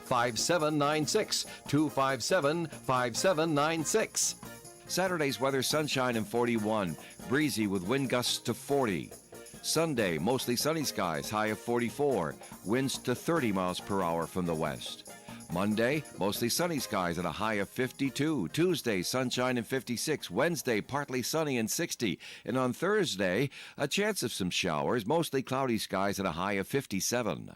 257-5796. 257-5796. Saturday's weather, sunshine and 41. Breezy with wind gusts to 40. Sunday, mostly sunny skies, high of 44. Winds to 30 miles per hour from the west. Monday, mostly sunny skies at a high of 52. Tuesday, sunshine and 56. Wednesday, partly sunny and 60. And on Thursday, a chance of some showers, mostly cloudy skies at a high of 57.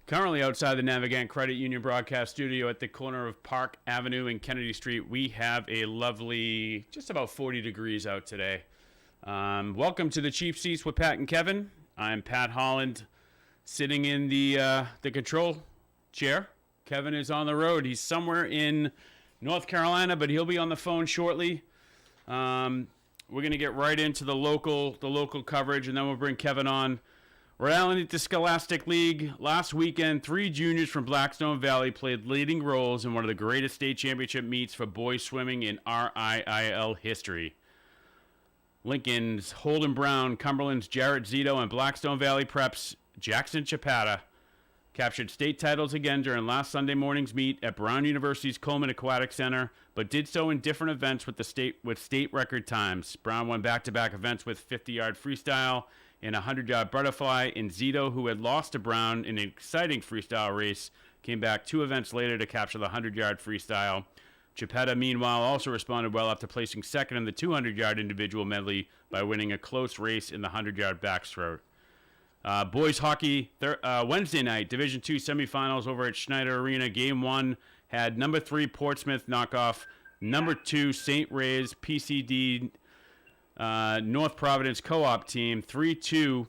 Currently outside the Navigant Credit Union broadcast studio at the corner of Park Avenue and Kennedy Street, we have a lovely, just about 40 degrees out today. Welcome to the Cheap Seats with Pat and Kevin. I'm Pat Holland, sitting in the control chair. Kevin is on the road. He's somewhere in North Carolina, but he'll be on the phone shortly. We're going to get right into the local coverage, and then we'll bring Kevin on. Rhode Island Interscholastic League. Last weekend, 3 juniors from Blackstone Valley played leading roles in one of the greatest state championship meets for boys swimming in RIIL history. Lincoln's Holden Brown, Cumberland's Jarrett Zito, and Blackstone Valley Prep's Jackson Chapata captured state titles again during last Sunday morning's meet at Brown University's Coleman Aquatic Center, but did so in different events with state record times. Brown won back-to-back events with 50-yard freestyle and a 100-yard butterfly, and Zito, who had lost to Brown in an exciting freestyle race, came back 2 events later to capture the 100-yard freestyle. Chapetta, meanwhile, also responded well after placing second in the 200-yard individual medley by winning a close race in the 100-yard backstroke. Boys hockey, Wednesday night, Division II semifinals over at Schneider Arena. Game 1 had number 3 Portsmouth knock off number 2 St. Ray's PCD North Providence co-op team 3-2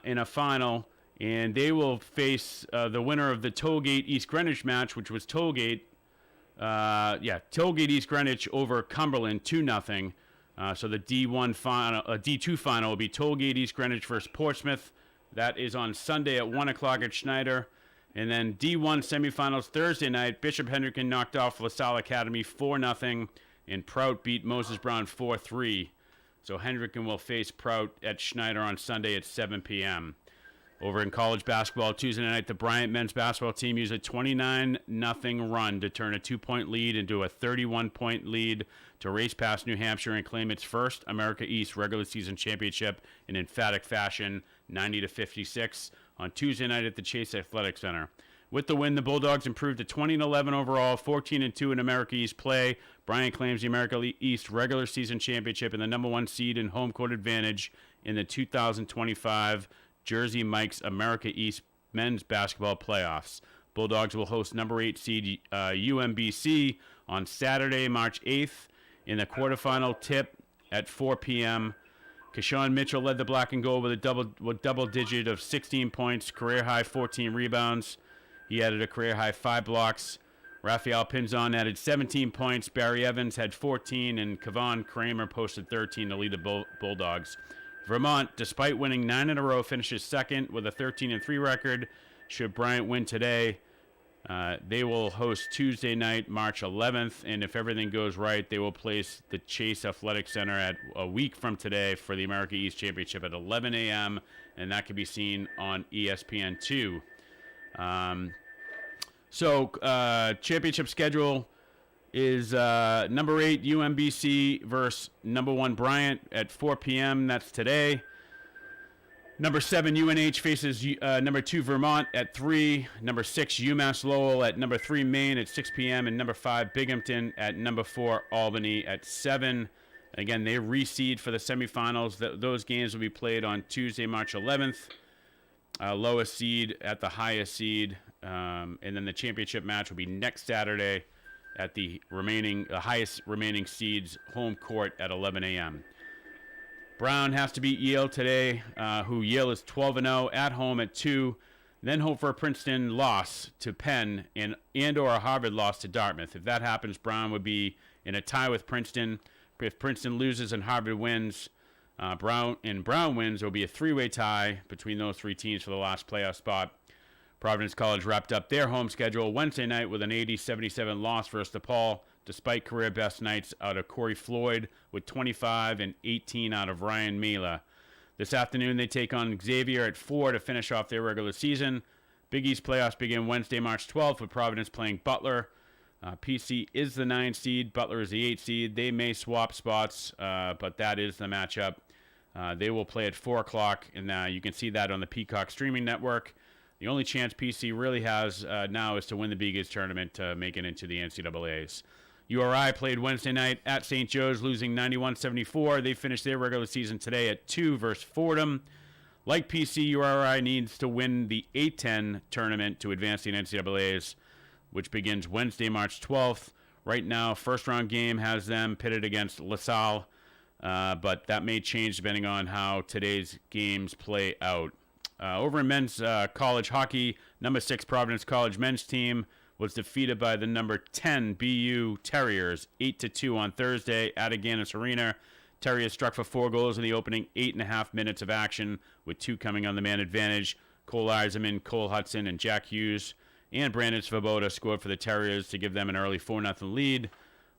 in a final, and they will face the winner of the Tollgate East Greenwich match, which was Tollgate East Greenwich over Cumberland 2-0. So the D2 final will be Tollgate East Greenwich versus Portsmouth. That is on Sunday at 1 o'clock at Schneider. And then D1 semifinals Thursday night, Bishop Hendricken knocked off LaSalle Academy 4-0, and Prout beat Moses Brown 4-3. So Hendricken will face Prout at Schneider on Sunday at 7 p.m. Over in college basketball, Tuesday night, the Bryant men's basketball team used a 29-0 run to turn a 2-point lead into a 31-point lead to race past New Hampshire and claim its first America East regular season championship in emphatic fashion, 90-56, on Tuesday night at the Chase Athletic Center. With the win, the Bulldogs improved to 20-11 overall, 14-2 in America East play. Bryant claims the America East regular season championship and the number 1 seed in home court advantage in the 2025 Jersey Mike's America East men's basketball playoffs. Bulldogs will host number 8 seed UMBC on Saturday, March 8th in the quarterfinal tip at 4 p.m. Keshawn Mitchell led the black and gold with a double digit of 16 points, career high 14 rebounds. He added a career high 5 blocks. Rafael Pinzon added 17 points. Barry Evans had 14, and Kevon Kramer posted 13 to lead the Bulldogs. Vermont, despite winning 9 in a row, finishes second with a 13-3 record. Should Bryant win today, they will host Tuesday night, March 11th, and if everything goes right, they will place the Chase Athletic Center at a week from today for the America East Championship at 11 a.m., and that can be seen on ESPN2. Championship schedule is number 8 UMBC versus number 1 Bryant at 4 p.m. That's today. Number 7 UNH faces number 2 Vermont at 3. Number 6 UMass Lowell at number 3 Maine at 6 p.m. And number 5 Binghamton at number 4 Albany at 7. Again, they reseed for the semifinals. Those games will be played on Tuesday, March 11th. Lowest seed at the highest seed. And then the championship match will be next Saturday at the highest remaining seeds home court at 11 a.m. Brown has to beat Yale today, who Yale is 12-0 at home at 2. Then hope for a Princeton loss to Penn and or a Harvard loss to Dartmouth. If that happens, Brown would be in a tie with Princeton. If Princeton loses and Harvard wins, Brown wins, there will be a 3-way tie between those 3 teams for the last playoff spot. Providence College wrapped up their home schedule Wednesday night with an 80-77 loss versus DePaul, despite career best nights out of Corey Floyd with 25 and 18 out of Ryan Mela. This afternoon, they take on Xavier at 4 to finish off their regular season. Big East playoffs begin Wednesday, March 12th, with Providence playing Butler. PC is the 9 seed. Butler is the 8 seed. They may swap spots, but that is the matchup. They will play at 4 o'clock, and you can see that on the Peacock streaming network. The only chance PC really has now is to win the Big East tournament to make it into the NCAAs. URI played Wednesday night at St. Joe's, losing 91-74. They finished their regular season today at 2 versus Fordham. Like PC, URI needs to win the A-10 tournament to advance the NCAAs, which begins Wednesday, March 12th. Right now, first-round game has them pitted against LaSalle, but that may change depending on how today's games play out. Over in men's college hockey, number 6 Providence College men's team was defeated by the number 10 BU Terriers 8-2 on Thursday at Agganis Arena. Terriers struck for 4 goals in the opening 8.5 minutes of action, with 2 coming on the man advantage. Cole Eiserman, Cole Hudson, and Jack Hughes and Brandon Svoboda scored for the Terriers to give them an early 4-0 lead.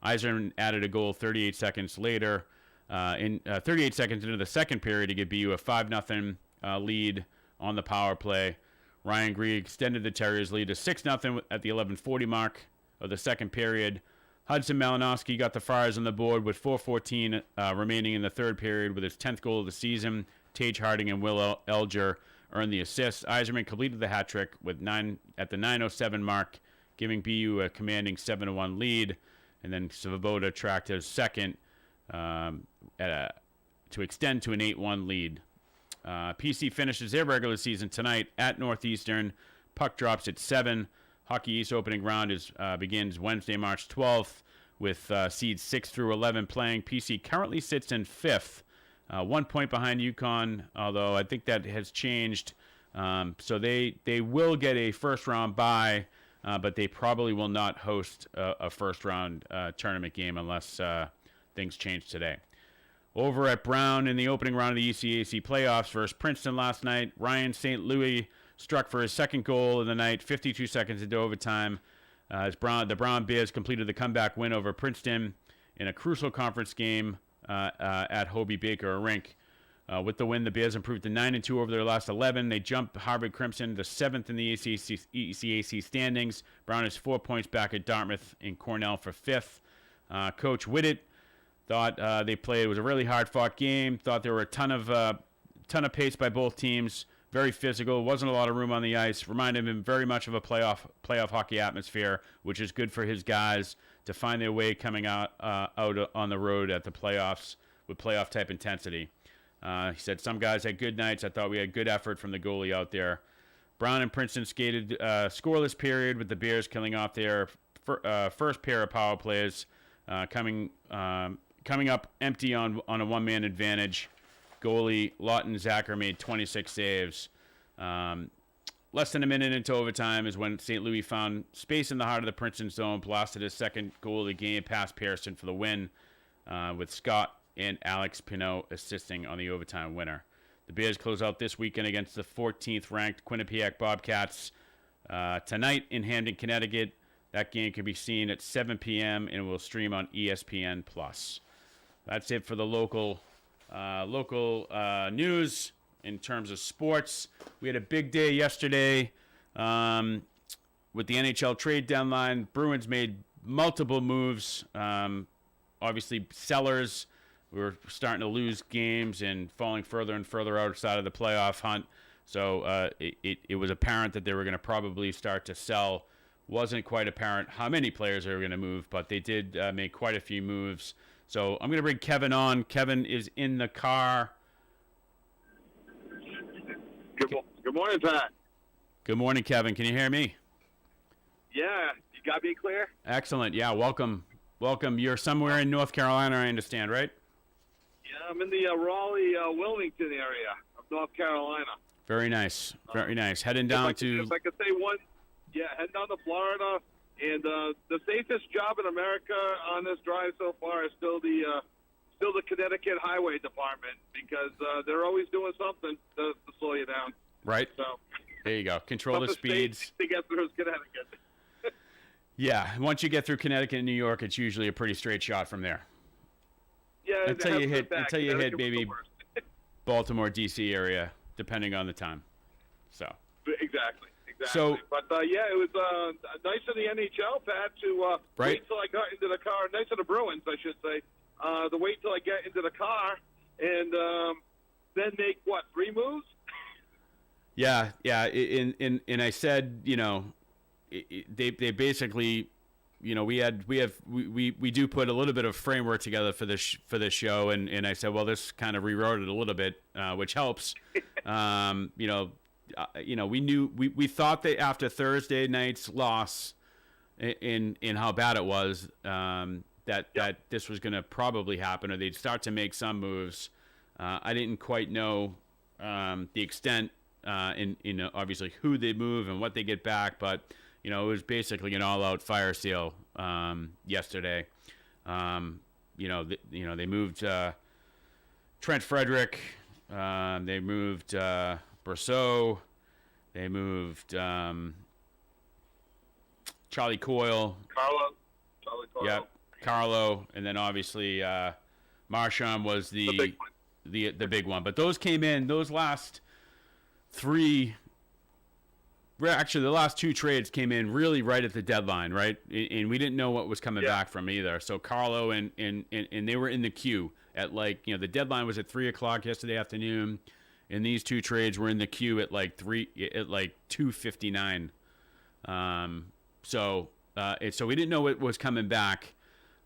Eiserman added a goal 38 seconds later, 38 seconds into the second period, to give BU a 5-0 lead on the power play. Ryan Green extended the Terriers' lead to 6-0 at the 11:40 mark of the second period. Hudson Malinowski got the Friars on the board with 4:14 remaining in the third period with his 10th goal of the season. Tage Harding and Will Elger earned the assists. Eiserman completed the hat trick with 9 at the 9:07 mark, giving BU a commanding 7-1 lead. And then Svoboda tracked his second to extend to an 8-1 lead. PC finishes their regular season tonight at Northeastern. Puck drops at 7. Hockey East opening round begins Wednesday, March 12th, with seeds 6 through 11 playing. PC currently sits in 5th, 1 point behind UConn, although I think that has changed. So they will get a first-round bye, but they probably will not host a first-round tournament game unless things change today. Over at Brown in the opening round of the ECAC playoffs versus Princeton last night, Ryan St. Louis struck for his second goal of the night, 52 seconds into overtime. As the Brown Bears completed the comeback win over Princeton in a crucial conference game at Hobie Baker Rink. With the win, the Bears improved to 9-2 over their last 11. They jumped Harvard Crimson to 7th in the ECAC standings. Brown is 4 points back at Dartmouth and Cornell for 5th. Coach Whitted thought it was a really hard-fought game. Thought there were a ton of pace by both teams. Very physical. Wasn't a lot of room on the ice. Reminded him very much of a playoff hockey atmosphere, which is good for his guys to find their way coming out on the road at the playoffs with playoff-type intensity. He said some guys had good nights. I thought we had good effort from the goalie out there. Brown and Princeton skated scoreless period, with the Bears killing off their first pair of power plays, coming up empty on a one-man advantage. Goalie Lawton Zacher made 26 saves. Less than a minute into overtime is when St. Louis found space in the heart of the Princeton zone, blasted his second goal of the game past Pearson for the win, with Scott and Alex Pinot assisting on the overtime winner. The Bears close out this weekend against the 14th-ranked Quinnipiac Bobcats tonight in Hamden, Connecticut. That game can be seen at 7 p.m. and will stream on ESPN+. That's it for the local news in terms of sports. We had a big day yesterday with the NHL trade deadline. Bruins made multiple moves. Obviously, sellers were starting to lose games and falling further and further outside of the playoff hunt. So it was apparent that they were going to probably start to sell. Wasn't quite apparent how many players they were going to move, but they did make quite a few moves. So I'm going to bring Kevin on. Kevin is in the car. Good morning, Pat. Good morning, Kevin. Can you hear me? Yeah, you got me clear? Excellent. Yeah, welcome. You're somewhere in North Carolina, I understand, right? Yeah, I'm in the Raleigh-Wilmington area of North Carolina. Very nice. Very nice. Heading down to... If I could say one, heading down to Florida. And the safest job in America on this drive so far is still the Connecticut Highway Department, because they're always doing something to slow you down. Right. So there you go. Control the speeds. To get through Connecticut. Yeah. Once you get through Connecticut and New York, it's usually a pretty straight shot from there. Yeah. Until you hit maybe Baltimore, D.C. area, depending on the time. So Exactly. So, but yeah, it was nice of the NHL, Pat, to wait till I got into the car. Nice of the Bruins, I should say. To wait till I get into the car and then make 3 moves? Yeah. And I said, they basically, we do put a little bit of framework together for this show, and I said, well, this kind of rewrote it a little bit, which helps. We thought that after Thursday night's loss, in how bad it was, that this was going to probably happen, or they'd start to make some moves. I didn't quite know the extent, obviously who they move and what they get back, but it was basically an all-out fire sale yesterday. They moved Trent Frederick, they moved Brosseau, they moved Charlie Coyle. Charlie Coyle. Yep, Carlo, and then obviously Marchand was the big one. But those came in, those last 3, actually the last 2 trades came in really right at the deadline, right? And we didn't know what was coming back from either. So Carlo and they were in the queue at the deadline was at 3:00 yesterday afternoon, and these 2 trades were in the queue at 2:59. So we didn't know what was coming back,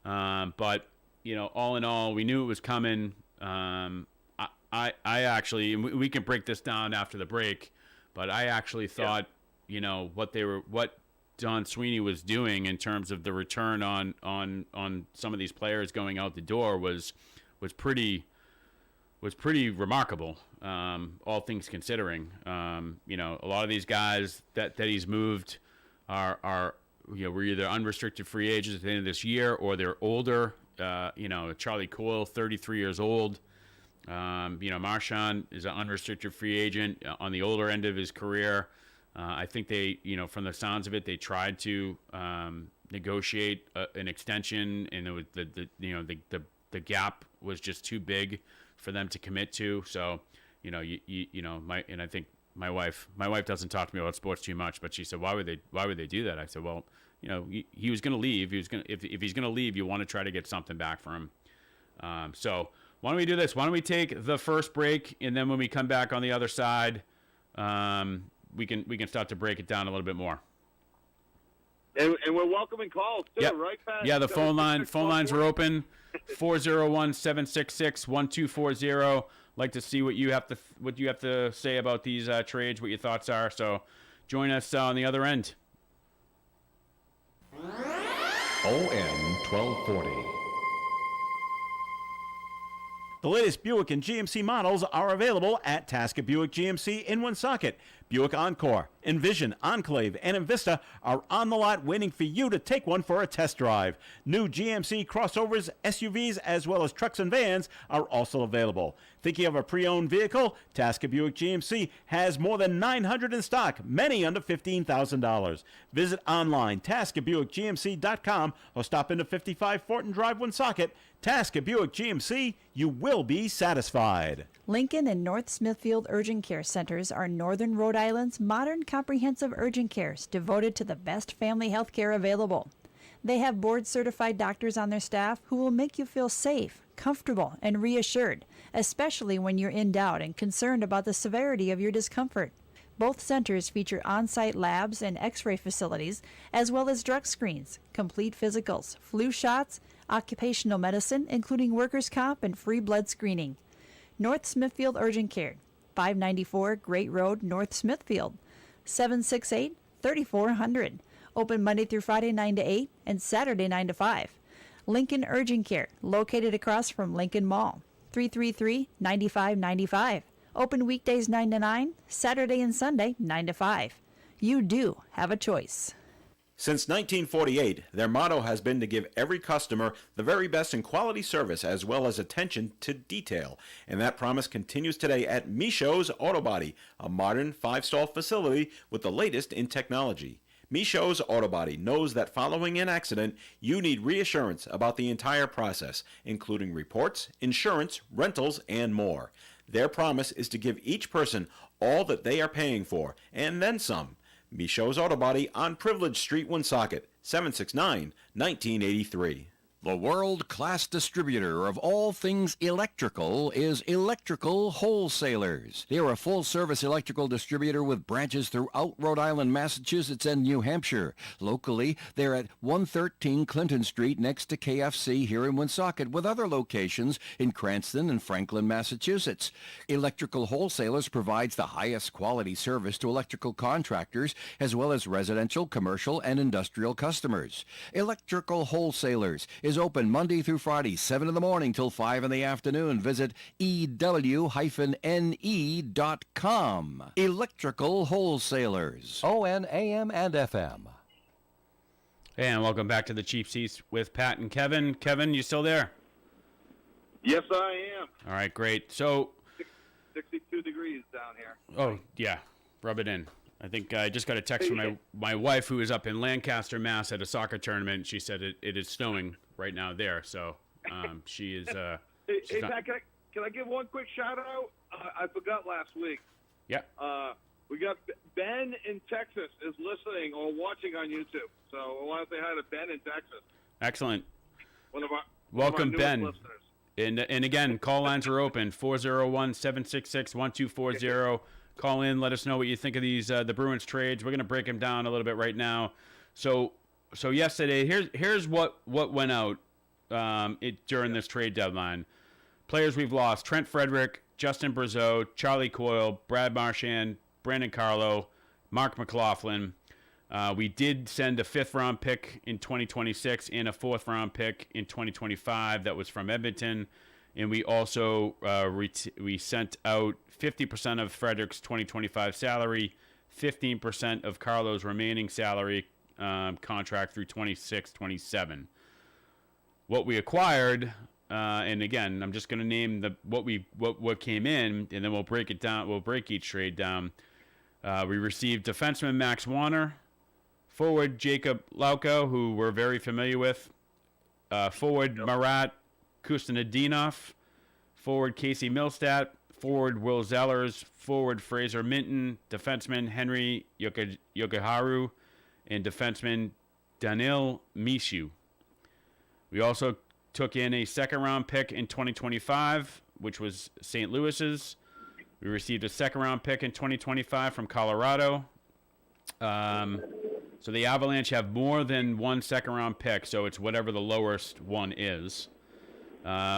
but all in all, we knew it was coming. I actually, and we can break this down after the break, but I actually thought, what Don Sweeney was doing in terms of the return on some of these players going out the door was pretty remarkable, all things considering. A lot of these guys that he's moved are we're either unrestricted free agents at the end of this year, or they're older. Charlie Coyle, 33 years old. Marchand is an unrestricted free agent on the older end of his career. I think they, from the sounds of it, they tried to negotiate an extension, and it was the gap was just too big for them to commit to. So, and I think my wife doesn't talk to me about sports too much, but she said, why would they do that? I said, well, he was going to leave. If he's going to leave, you want to try to get something back for him. So why don't we do this? Why don't we take the first break, and then when we come back on the other side, we can start to break it down a little bit more. And we're welcoming calls too, right, Pat? Yeah, the phone lines are open. 401-766-1240. Like to see what you have to say about these trades, what your thoughts are. So join us on the other end. ON 1240. The latest Buick and GMC models are available at Tasker Buick GMC in Woonsocket. Buick Encore, Envision, Enclave, and Envista are on the lot waiting for you to take one for a test drive. New GMC crossovers, SUVs, as well as trucks and vans are also available. Thinking of a pre-owned vehicle? Tasker Buick GMC has more than 900 in stock, many under $15,000. Visit online, TaskerBuickGMC.com, or stop into 55 Fortin Drive, Woonsocket. Tasker Buick GMC, you will be satisfied. Lincoln and North Smithfield Urgent Care Centers are Northern Rhode Island's modern comprehensive urgent cares devoted to the best family health care available. They have board-certified doctors on their staff who will make you feel safe, comfortable, and reassured, especially when you're in doubt and concerned about the severity of your discomfort. Both centers feature on-site labs and x-ray facilities, as well as drug screens, complete physicals, flu shots, occupational medicine, including workers' comp and free blood screening. North Smithfield Urgent Care, 594 Great Road, North Smithfield, 768-3400. Open Monday through Friday 9 to 8 and Saturday 9 to 5. Lincoln Urgent Care, located across from Lincoln Mall, 333-9595. Open weekdays 9 to 9, Saturday and Sunday 9 to 5. You do have a choice. Since 1948, their motto has been to give every customer the very best in quality service as well as attention to detail. And that promise continues today at Michaud's Auto Body, a modern 5-stall facility with the latest in technology. Michaud's Auto Body knows that following an accident, you need reassurance about the entire process, including reports, insurance, rentals, and more. Their promise is to give each person all that they are paying for, and then some. Michaud's Auto Body on Privilege Street, Woonsocket, 769-1983. The world-class distributor of all things electrical is Electrical Wholesalers. They are a full-service electrical distributor with branches throughout Rhode Island, Massachusetts, and New Hampshire. Locally, they're at 113 Clinton Street next to KFC here in Woonsocket, with other locations in Cranston and Franklin, Massachusetts. Electrical Wholesalers provides the highest quality service to electrical contractors as well as residential, commercial, and industrial customers. Electrical Wholesalers is open Monday through Friday, 7 in the morning till 5 in the afternoon. Visit ew-ne.com. Electrical Wholesalers. ON, AM, and FM. And welcome back to the Cheap Seats with Pat and Kevin. Kevin, you still there? Yes, I am. All right, great. So, 62 degrees down here. oh, yeah, rub it in. I think I just got a text from my wife, who is up in Lancaster, Mass. at a soccer tournament. She said it is snowing right now there. So she is... Hey, Pat, can I give one quick shout-out? I forgot last week. Yeah. We got Ben in Texas is listening or watching on YouTube. So I want to say hi to Ben in Texas. Excellent. Welcome, Ben. Listeners. And again, call lines are open, 401-766-1240. Call in, let us know what you think of these the Bruins trades. We're going to break them down a little bit right now. So yesterday, here's what went out during this trade deadline. Players we've lost: Trent Frederick, Justin Brazeau, Charlie Coyle, Brad Marchand, Brandon Carlo, Mark McLaughlin. We did send a 5th-round pick in 2026 and a 4th-round pick in 2025 that was from Edmonton. And we also we sent out 50% of Frederick's 2025 salary, 15% of Carlo's remaining salary contract through 26-27. What we acquired, and again, I'm just going to name what came in, and then we'll break it down. We'll break each trade down. We received defenseman Max Warner, forward Jacob Lauko, who we're very familiar with, forward Marat Kustanedinov, forward Casey Milstat, forward Will Zellers, forward Fraser Minton, defenseman Henry Yokoharu, and defenseman Danil Mishu. We also took in a 2nd-round pick in 2025, which was St. Louis's. We received a 2nd-round pick in 2025 from Colorado. So the Avalanche have more than one 2nd-round pick, so it's whatever the lowest one is.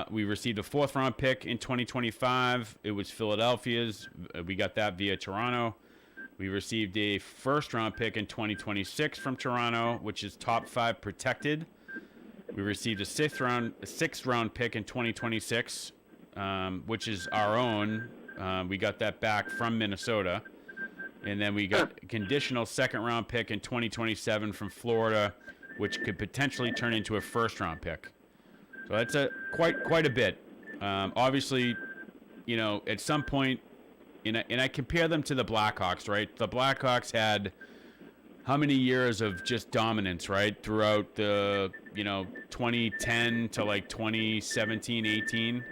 We received a 4th-round pick in 2025. It was Philadelphia's. We got that via Toronto. We received a 1st-round pick in 2026 from Toronto, which is top 5 protected. We received a 6th-round pick in 2026, which is our own. We got that back from Minnesota. And then we got a conditional 2nd-round pick in 2027 from Florida, which could potentially turn into a 1st-round pick. So that's quite a bit. Obviously, at some point, and I compare them to the Blackhawks, right? The Blackhawks had how many years of just dominance, right? Throughout the, 2010 to like 2017, 18,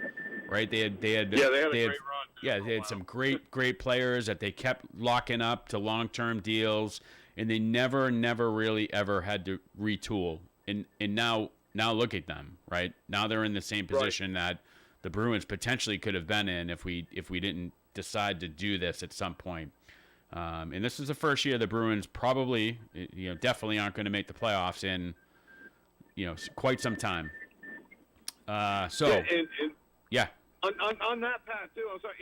right? They had a great run. Yeah, they had some great players that they kept locking up to long-term deals, and they never really ever had to retool. And now look at them, right? Now they're in the same position that the Bruins potentially could have been in if we didn't decide to do this at some point. And this is the first year the Bruins probably, definitely aren't going to make the playoffs in, quite some time. Yeah. On that, Pat, too, I'm sorry,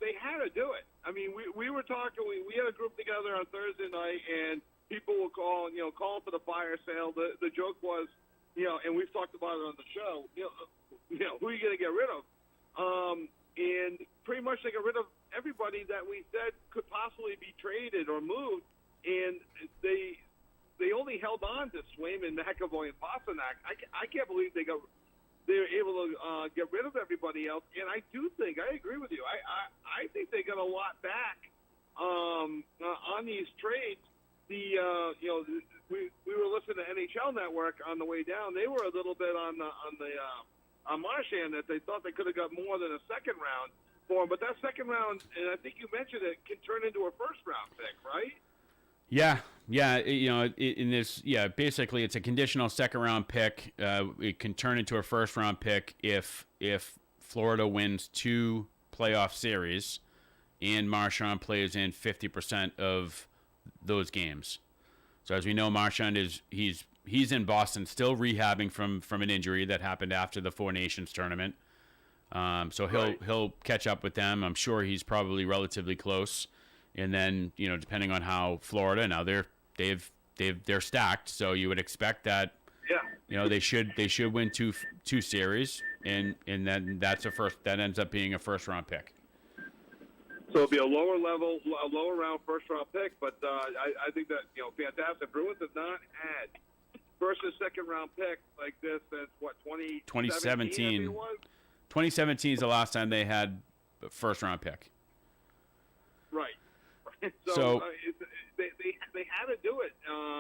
they had to do it. I mean, we were talking, we had a group together on Thursday night, and people were calling for the fire sale. The joke was, and we've talked about it on the show, who are you going to get rid of? And pretty much they got rid of everybody that we said could possibly be traded or moved, and they only held on to Swayman, McAvoy, and Pasternak. I can't believe they were able to get rid of everybody else. And I do think, I agree with you, I think they got a lot back on these trades. We were listening to NHL Network on the way down. They were a little bit on the Marchand that they thought they could have got more than a second round for him. But that second round, and I think you mentioned it, can turn into a first-round pick, right? Yeah. In this, basically it's a conditional second-round pick. It can turn into a first-round pick if Florida wins 2 playoff series and Marchand plays in 50% of those games. So as we know, Marchand he's in Boston still rehabbing from an injury that happened after the Four Nations tournament. So he'll catch up with them. I'm sure he's probably relatively close. And then, depending on how Florida, now they're stacked, so you would expect that they should win two series, and then that ends up being a first round pick. So it'll be a lower round first round pick, but I think that fantastic. Bruins have not had first and second round pick like this since 2017. 2017 is the last time they had a first round pick. Right. So they had to do it.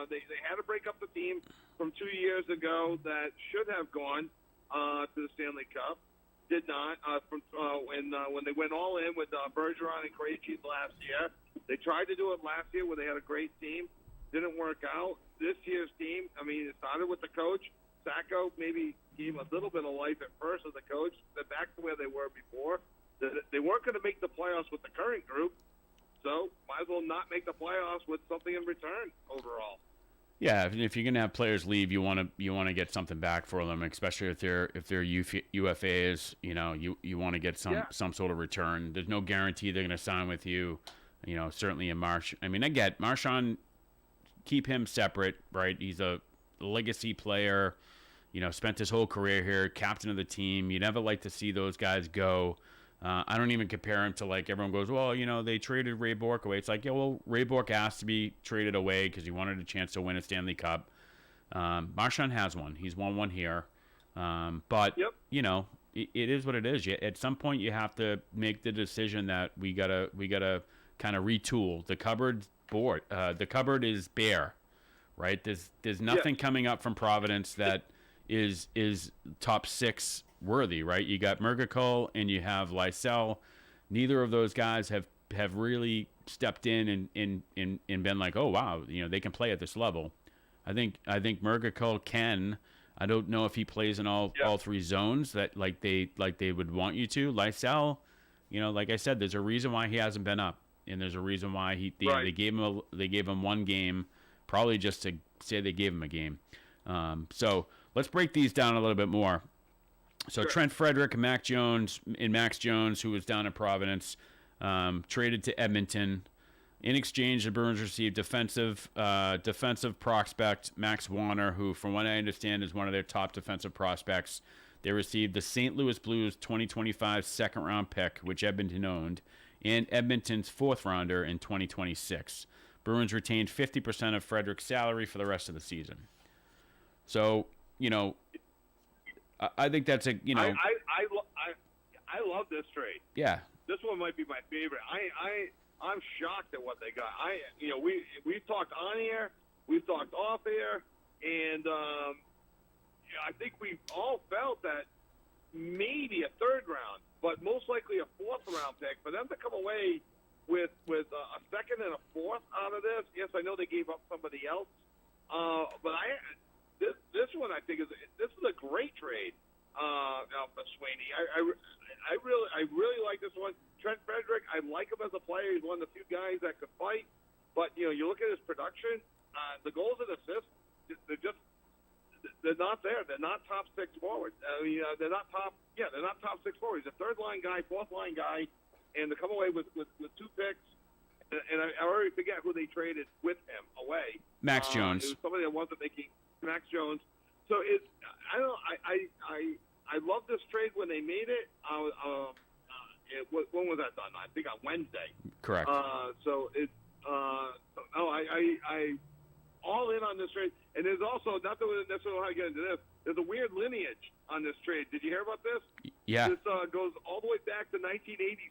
They had to break up the team from 2 years ago that should have gone to the Stanley Cup. Did not. When they went all in with Bergeron and Krejci last year, they tried to do it last year where they had a great team. Didn't work out. This year's team, it started with the coach. Sacco maybe gave a little bit of life at first as the coach. They're back to where they were before. They weren't going to make the playoffs with the current group, so might as well not make the playoffs with something in return overall. Yeah, if you're going to have players leave, you want to get something back for them, especially if they're UFAs. You want to get some sort of return. There's no guarantee they're going to sign with you. Certainly in March. I get Marchand. Keep him separate, right? He's a legacy player. Spent his whole career here, captain of the team. You never like to see those guys go. I don't even compare him to everyone goes, well, they traded Ray Bourque away. It's like, Ray Bourque asked to be traded away because he wanted a chance to win a Stanley Cup. Marchand has one. He's won one here. But, it is what it is. At some point, you have to make the decision that we gotta kind of retool. The cupboard is bare, right? There's nothing coming up from Providence that is top 6 worthy, right? You got Mergicol and you have Lysell. Neither of those guys have really stepped in and been like, oh wow, they can play at this level. I think Mergicol can. I don't know if he plays in all 3 zones that like they would want you to. Lysell, like I said, there's a reason why he hasn't been up, and there's a reason why they gave him one game, probably just to say they gave him a game. So let's break these down a little bit more. So sure. Trent Frederick and Max Jones, who was down in Providence, traded to Edmonton. In exchange, the Bruins received defensive prospect Max Warner, who, from what I understand, is one of their top defensive prospects. They received the St. Louis Blues 2025 second-round pick, which Edmonton owned, and Edmonton's fourth-rounder in 2026. Bruins retained 50% of Frederick's salary for the rest of the season. So, I think that's a I love this trade. Yeah, this one might be my favorite. I'm shocked at what they got. We've talked on air, we've talked off air, and I think we all felt that maybe a third round, but most likely a fourth round pick. For them to come away with a second and a fourth out of this, yes, I know they gave up somebody else, but this one I think is a great trade for Sweeney. I really like this one. Trent Frederick, I like him as a player. He's one of the few guys that could fight. But you look at his production, the goals and assists, they're not there. They're not top 6 forwards. They're not top 6 forwards. He's a third line guy, fourth line guy, and to come away with 2 picks. And I already forget who they traded with him away. Max Jones. It was somebody that wasn't making Max Jones. So I love this trade when they made it. When was that done? I think on Wednesday. Correct. I all in on this trade. And there's also, not that we necessarily know how to get into this, there's a weird lineage on this trade. Did you hear about this? Yeah. This goes all the way back to 1986.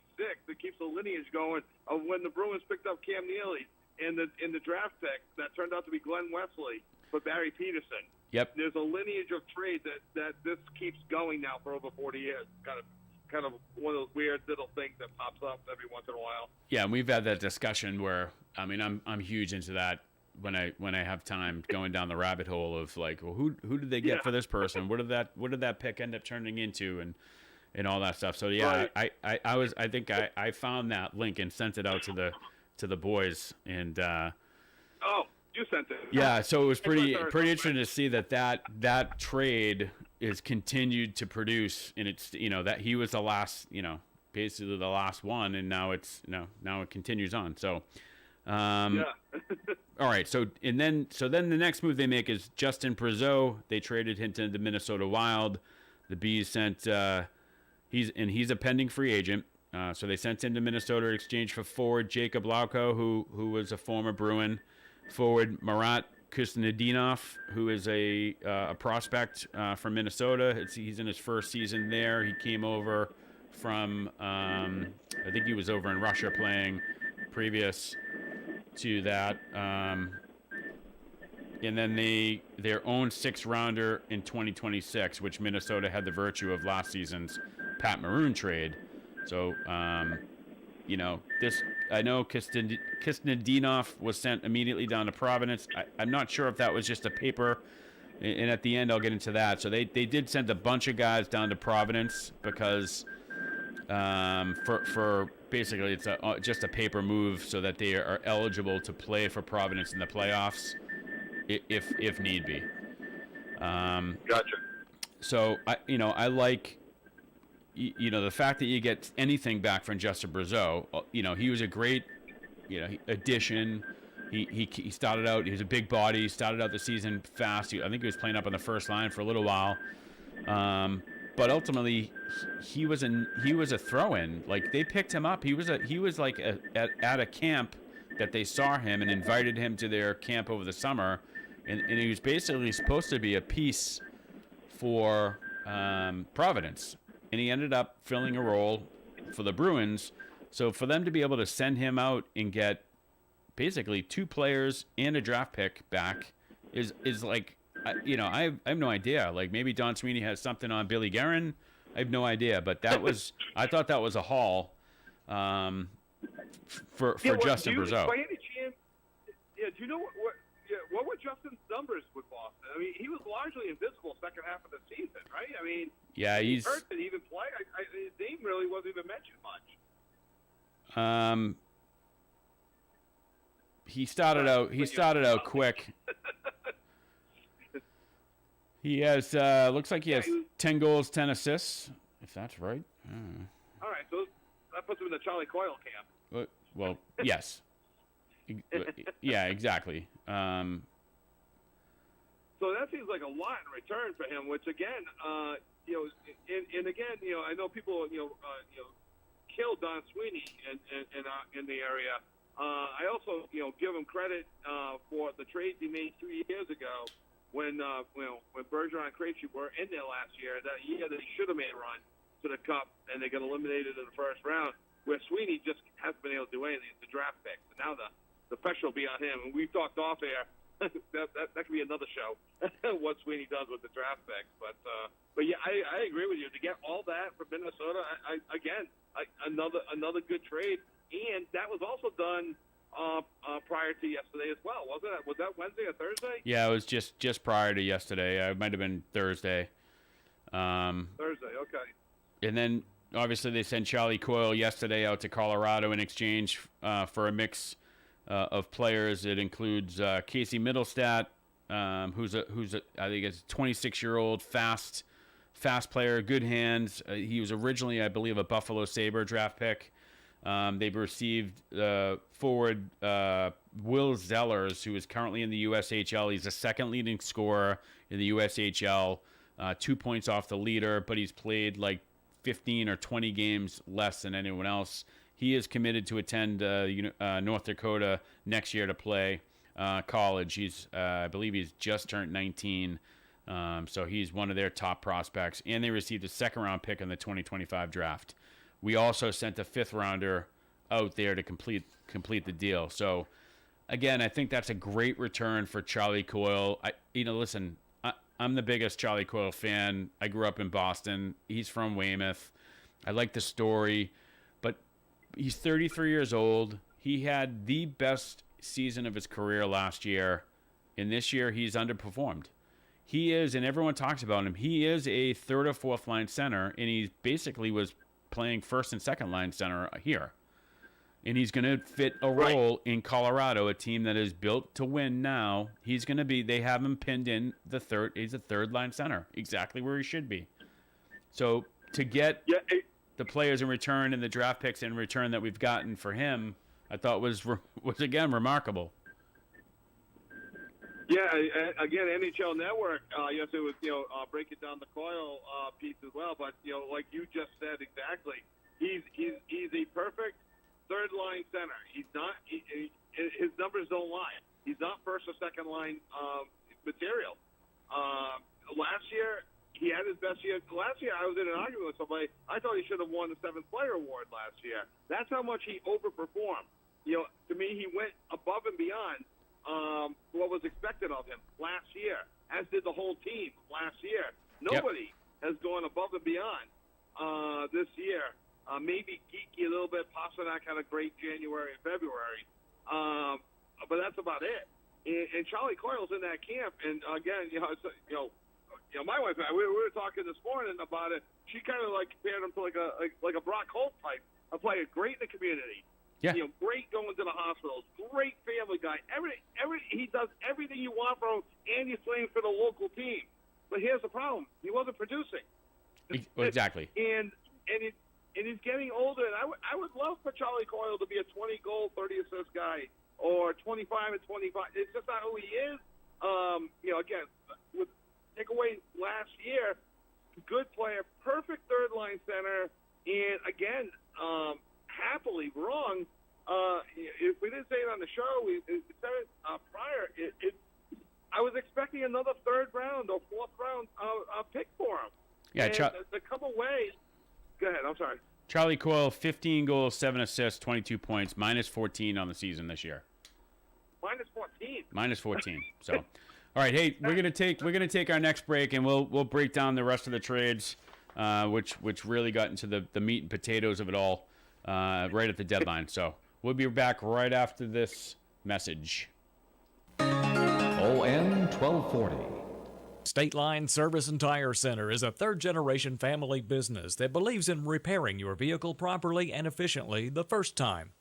It keeps the lineage going of when the Bruins picked up Cam Neely in the draft pick that turned out to be Glenn Wesley. for Barry Peterson. Yep. There's a lineage of trade that this keeps going now for over 40 years. Kind of one of those weird little things that pops up every once in a while. Yeah, and we've had that discussion where, I mean, I'm huge into that when I have time, going down the rabbit hole of like, well, who did they get for this person? What did that pick end up turning into, and all that stuff. So yeah, right. I think I found that link and sent it out to the boys, and oh, you sent it. Yeah, so it was pretty interesting to see that trade is continued to produce, and it's, you know, that he was the last, you know, basically the last one, and now it continues on. So yeah. all right, so then the next move they make is Justin Brazeau. They traded him to the Minnesota Wild. The Bees sent he's a pending free agent. So they sent him to Minnesota in exchange for forward Jacob Lauko, who was a former Bruin. Forward Marat Kusnedinov, who is a prospect from Minnesota. He's in his first season there. He came over from, I think he was over in Russia playing previous to that. And then their own 6th-rounder in 2026, which Minnesota had the virtue of last season's Pat Maroon trade. So, you know, I know Kistnedinov was sent immediately down to Providence. I'm not sure if that was just a paper, and at the end I'll get into that. So they did send a bunch of guys down to Providence because for basically it's just a paper move so that they are eligible to play for Providence in the playoffs if need be. Gotcha. So I like, you know, the fact that you get anything back from Justin Brazeau. You know, he was a great, you know, addition. He started out, he was a big body. He started out the season fast. I think he was playing up on the first line for a little while. But ultimately, he was a throw-in. Like, they picked him up. He was like at a camp that they saw him and invited him to their camp over the summer, and he was basically supposed to be a piece for Providence. And he ended up filling a role for the Bruins. So for them to be able to send him out and get basically 2 players and a draft pick back is like, you know, I have no idea. Like, maybe Don Sweeney has something on Billy Guerin. I have no idea. But I thought that was a haul for Justin Brazeau. By any chance, do you know what were Justin's numbers with Boston? I mean, he was largely invisible second half of the season, right? I mean, yeah, he's hurt. Did he even play? His name really wasn't even mentioned much. He started out quick. He has looks like he has 10 goals, 10 assists, if that's right. All right, so that puts him in the Charlie Coyle camp. Well, yes. Yeah, exactly. So that seems like a lot in return for him, which again, you know, and again, you know, I know people, kill Don Sweeney in the area. I also, you know, give him credit for the trades he made 2 years ago when Bergeron and Krejci were in there last year. That year they should have made a run to the Cup, and they got eliminated in the first round, where Sweeney just hasn't been able to do anything. It's a draft pick. So now the pressure will be on him. And we've talked off air. that could be another show, what Sweeney does with the draft picks. But yeah, I agree with you. To get all that from Minnesota, another good trade. And that was also done prior to yesterday as well, wasn't it? Was that Wednesday or Thursday? Yeah, it was just prior to yesterday. It might have been Thursday. Thursday, okay. And then, obviously, they sent Charlie Coyle yesterday out to Colorado in exchange for a mix of players. It includes Casey Middlestat, who's I think is a 26-year-old fast player, good hands. He was originally, I believe, a Buffalo Sabre draft pick. They've received forward Will Zellers, who is currently in the USHL. He's the second leading scorer in the USHL, 2 points off the leader, but he's played like 15 or 20 games less than anyone else. He is committed to attend North Dakota next year to play college. I believe he's just turned 19, so he's one of their top prospects. And they received a second-round pick in the 2025 draft. We also sent a 5th rounder out there to complete the deal. So again, I think that's a great return for Charlie Coyle. Listen, I'm the biggest Charlie Coyle fan. I grew up in Boston. He's from Weymouth. I like the story, but he's 33 years old. He had the best season of his career last year, and this year he's underperformed. He is, and everyone talks about him, he is a third or fourth line center, and he basically was playing first and second line center here. And he's going to fit a role in Colorado, a team that is built to win now. He's going to be, they have him pinned in he's a third line center, exactly where he should be. So to get the players in return and the draft picks in return that we've gotten for him, I thought was again, remarkable. Yeah, again, NHL Network, yes, it was, breaking down the Coyle piece as well, but, like you just said exactly, he's a perfect third-line center. He's not. His numbers don't lie. He's not first or second-line material. Last year, he had his best year. Last year, I was in an argument with somebody. I thought he should have won the 7th Player Award last year. That's how much he overperformed. To me, he went above and beyond what was expected of him last year, as did the whole team last year. Nobody has gone above and beyond this year. Maybe Geeky a little bit. Pasternak had a great January and February, but that's about it. And Charlie Coyle's in that camp. And again, my wife and I, we were talking this morning about it. She kind of compared him to like a Brock Holt type, a player great in the community. Yeah. Great going to the hospitals. Great family guy. He does everything you want from him, and he's playing for the local team. But here's the problem: he wasn't producing. Exactly. And he's getting older, and I would love for Charlie Coyle to be a 20-goal, 30-assist guy, or 25 and 25. It's just not who he is. Again, with take away last year, good player, perfect third-line center, and again, happily wrong. If we didn't say it on the show, we said it prior. I was expecting another third round or fourth round pick for him. Yeah, to come away. Go ahead. I'm sorry. Charlie Coyle, 15 goals, 7 assists, 22 points, minus 14 on the season this year. Minus 14. Minus 14. So, all right. Hey, we're gonna take our next break, and we'll break down the rest of the trades, which really got into the meat and potatoes of it all, right at the deadline. So we'll be back right after this message. ON 1240. State Line Service and Tire Center is a third-generation family business that believes in repairing your vehicle properly and efficiently the first time.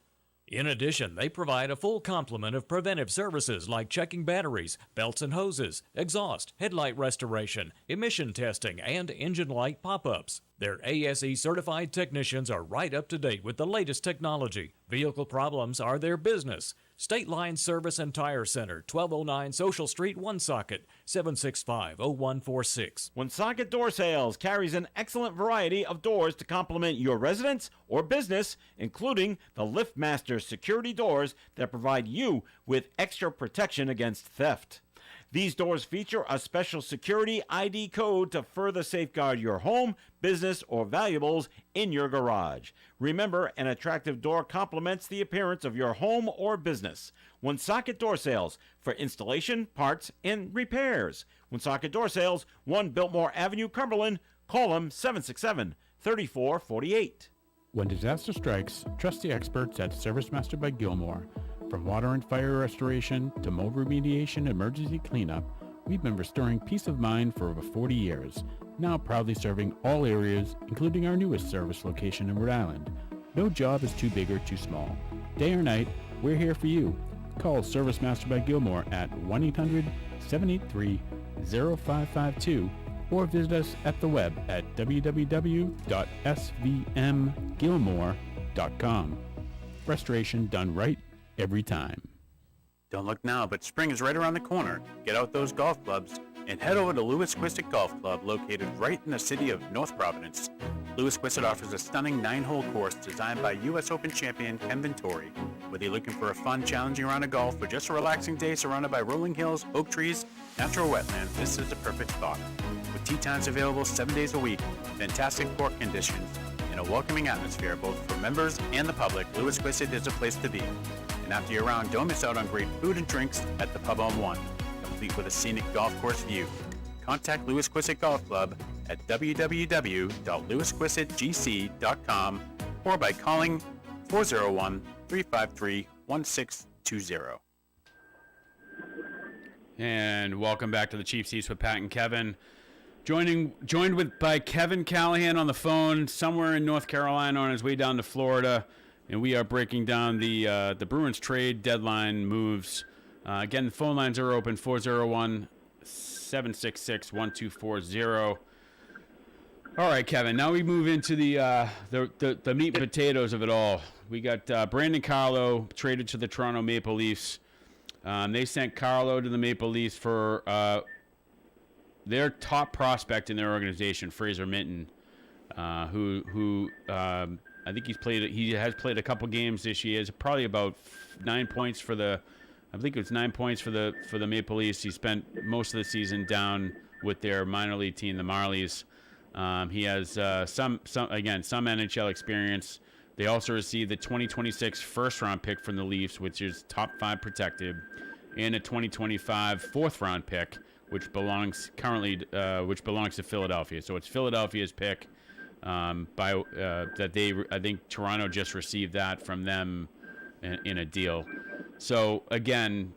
In addition, they provide a full complement of preventive services like checking batteries, belts and hoses, exhaust, headlight restoration, emission testing, and engine light pop-ups. Their ASE-certified technicians are right up to date with the latest technology. Vehicle problems are their business. State Line Service and Tire Center, 1209 Social Street, Woonsocket, 765-0146. Woonsocket Door Sales carries an excellent variety of doors to complement your residence or business, including the LiftMaster security doors that provide you with extra protection against theft. These doors feature a special security ID code to further safeguard your home, business, or valuables in your garage. Remember, an attractive door complements the appearance of your home or business. Woonsocket Door Sales for installation, parts, and repairs. Woonsocket Door Sales, 1 Biltmore Avenue, Cumberland. Call them 767-3448. When disaster strikes, trust the experts at ServiceMaster by Gilmore. From water and fire restoration to mold remediation and emergency cleanup, we've been restoring peace of mind for over 40 years, now proudly serving all areas, including our newest service location in Rhode Island. No job is too big or too small. Day or night, we're here for you. Call ServiceMaster by Gilmore at 1-800-783-0552 or visit us at the web at www.svmgilmore.com. Restoration done right every time. Don't look now, but spring is right around the corner. Get out those golf clubs and head over to Lewis Quistit Golf Club, located right in the city of North Providence. Lewis Quistit offers a stunning 9-hole course designed by U.S. Open champion Ken Venturi. Whether you're looking for a fun, challenging round of golf or just a relaxing day surrounded by rolling hills, oak trees, natural wetlands, this is the perfect spot. With tee times available 7 days a week, fantastic court conditions, and a welcoming atmosphere both for members and the public, Lewis Quistit is a place to be. And And after you're around, don't miss out on great food and drinks at the Pub on One, complete with a scenic golf course view. Contact Lewis Quisset Golf Club at www.lewisquissetgc.com or by calling 401-353-1620. And welcome back to the Chief Seats with Pat and Kevin. Joined by Kevin Callahan on the phone somewhere in North Carolina on his way down to Florida, and we are breaking down the Bruins trade deadline moves. Again, the phone lines are open, 401-766-1240. All right, Kevin. Now we move into the meat and potatoes of it all. We got Brandon Carlo traded to the Toronto Maple Leafs. They sent Carlo to the Maple Leafs for their top prospect in their organization, Fraser Minton, who I think he has played a couple games this year. It's probably about 9 points for the. I think it was 9 points for the Maple Leafs. He spent most of the season down with their minor league team, the Marlies. He has some NHL experience. They also received the 2026 first-round pick from the Leafs, which is top 5 protected, and a 2025 fourth-round pick, which belongs to Philadelphia. So it's Philadelphia's pick. I think Toronto just received that from them in a deal. So again,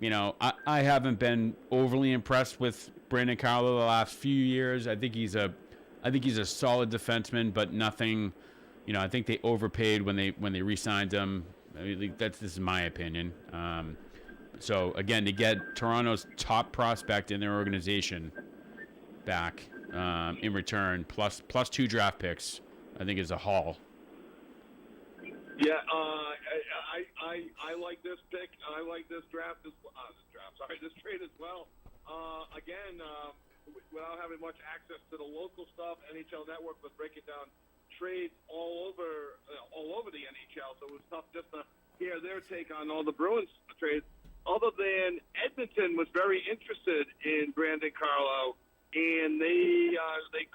I haven't been overly impressed with Brandon Carlo the last few years. I think he's a solid defenseman, but nothing. I think they overpaid when they re-signed him. This is my opinion. So again, to get Toronto's top prospect in their organization back in return, plus 2 draft picks, I think is a haul. Yeah, I like this pick. I like this draft. This trade as well. Again, without having much access to the local stuff, NHL Network was breaking down trades all over the NHL, so it was tough just to hear their take on all the Bruins trades. Other than Edmonton was very interested in Brandon Carlo, and they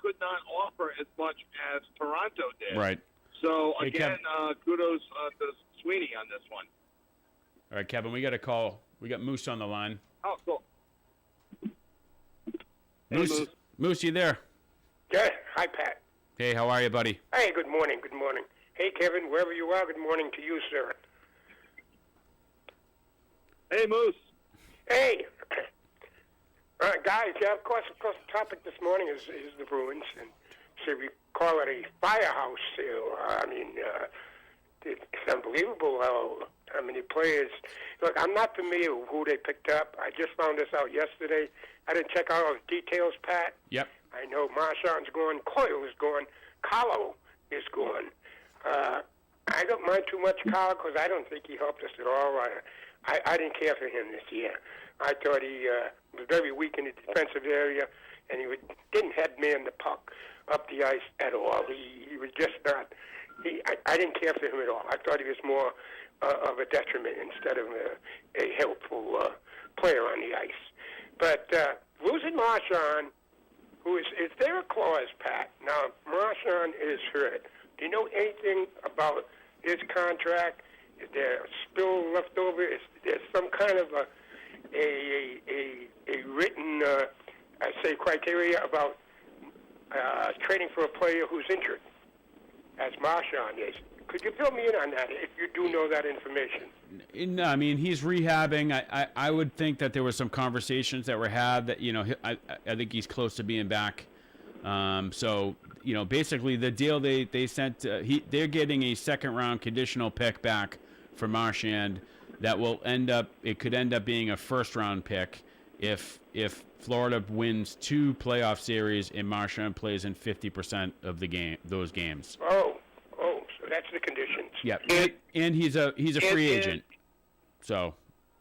could not offer as much as Toronto did. Right. So Hey, again, kudos to Sweeney on this one. All right, Kevin, we got a call. We got Moose on the line. Oh, cool. Moose, you there? Yeah. Hi, Pat. Hey, how are you, buddy? Hey, good morning. Good morning. Hey, Kevin, wherever you are, good morning to you, sir. Hey, Moose. Hey. Guys, yeah, of course, the topic this morning is the Bruins, and so we call it a firehouse sale. It's unbelievable how many players. Look, I'm not familiar with who they picked up. I just found this out yesterday. I didn't check out all the details, Pat. Yep. I know Marchand's gone, Coyle is gone, Carlo is gone. I don't mind too much Carlo because I don't think he helped us at all. I didn't care for him this year. I thought he was very weak in the defensive area, and he didn't headman the puck up the ice at all. He was just not. I didn't care for him at all. I thought he was more of a detriment instead of a helpful player on the ice. But losing Marchand, is there a clause, Pat? Now, Marchand is hurt. Do you know anything about his contract? Is there still left over? Is there some kind of a written, criteria about trading for a player who's injured, as Marchand is? Could you fill me in on that if you do know that information? No, I mean, he's rehabbing. I would think that there were some conversations that were had that, I think he's close to being back. So, basically the deal they sent, they're getting a second-round conditional pick back for Marchand that could end up being a first-round pick if Florida wins 2 playoff series and Marchand plays in 50% of those games. Oh, so that's the conditions. Yeah, and he's a free agent. So.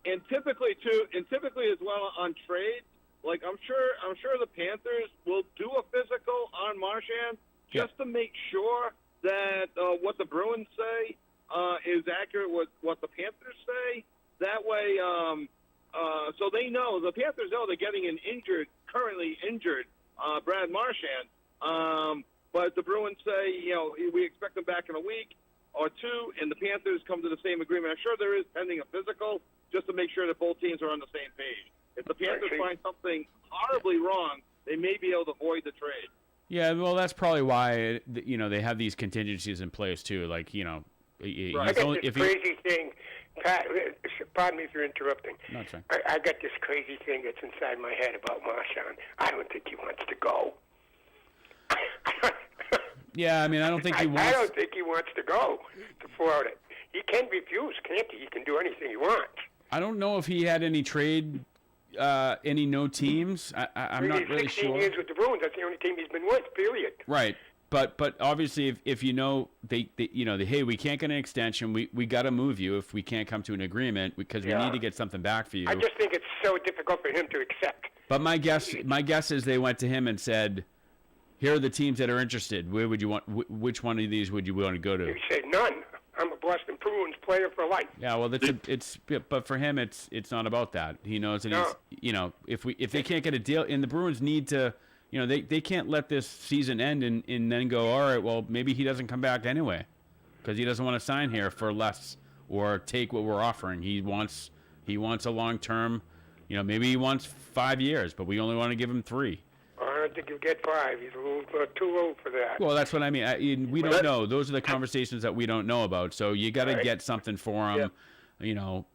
And typically as well on trades, like I'm sure the Panthers will do a physical on Marchand just to make sure that what the Bruins say is accurate with what the Panthers say. That way, so they know, the Panthers know they're getting an currently injured Brad Marchand. But the Bruins say, we expect him back in a week. or two, and the Panthers come to the same agreement. I'm sure there is pending a physical, just to make sure that both teams are on the same page. If the Panthers find something horribly wrong, they may be able to avoid the trade. Yeah, well, that's probably why they have these contingencies in place too. Like I got this crazy thing. Pat, pardon me for interrupting. No, it's fine. I got this crazy thing that's inside my head about Marshawn. I don't think he wants to go. Yeah, I mean, I don't think he wants. I don't think he wants to go to Florida. He can refuse, can't he? He can do anything he wants. I don't know if he had any trade, any no teams. I'm not really 16 sure. years with the Bruins. That's the only team he's been with. Period. Right, but obviously, if you know they hey, we can't get an extension. We got to move you if we can't come to an agreement because we need to get something back for you. I just think it's so difficult for him to accept. But my guess is they went to him and said, "Here are the teams that are interested. Where would you want? Which one of these would you want to go to?" He said, "None. I'm a Boston Bruins player for life." Yeah, well, but for him, it's not about that. He knows that if they can't get a deal, and the Bruins need to, they can't let this season end and then go, all right, well, maybe he doesn't come back anyway, because he doesn't want to sign here for less or take what we're offering. He wants a long term, maybe he wants 5 years, but we only want to give him 3. I don't think he'll get 5. He's a little too old for that. Well, that's what I mean. We don't know. Those are the conversations that we don't know about. So you got to get something for him. Yeah. The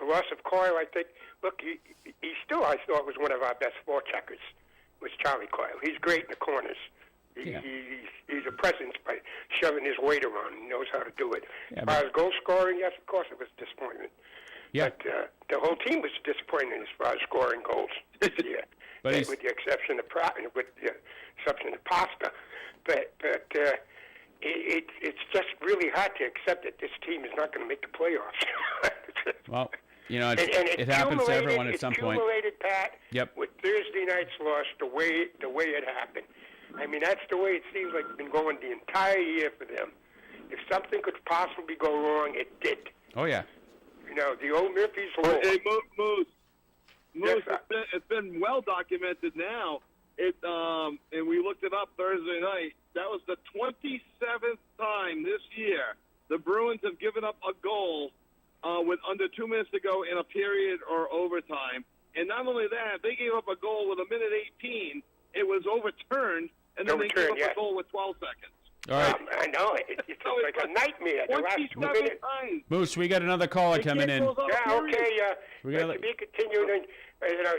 loss of Coyle. I think. Look, he still, I thought, was one of our best forecheckers. Was Charlie Coyle? He's great in the corners. He's a presence by shoving his weight around. He knows how to do it. Yeah, as far as goal scoring, yes, of course, it was a disappointment. Yeah. But the whole team was disappointing as far as scoring goals this year, with the exception of Pasta. But it's just really hard to accept that this team is not going to make the playoffs. Well, it happens to everyone at some point. Accumulated, Pat. Yep. With Thursday night's loss, the way it happened. I mean, that's the way it seems like it's been going the entire year for them. If something could possibly go wrong, it did. Oh yeah. The old Murphy's Law. Hey, Moose, Yes, it's been well documented now. And we looked it up Thursday night. That was the 27th time this year the Bruins have given up a goal with under 2 minutes to go in a period or overtime. And not only that, they gave up a goal with 1:18. It was overturned, and then they gave up a goal with 12 seconds. All right. I know. It's like a nightmare. The last 2 minutes. Times. Moose, we got another caller coming in. Yeah, okay. To be continued, and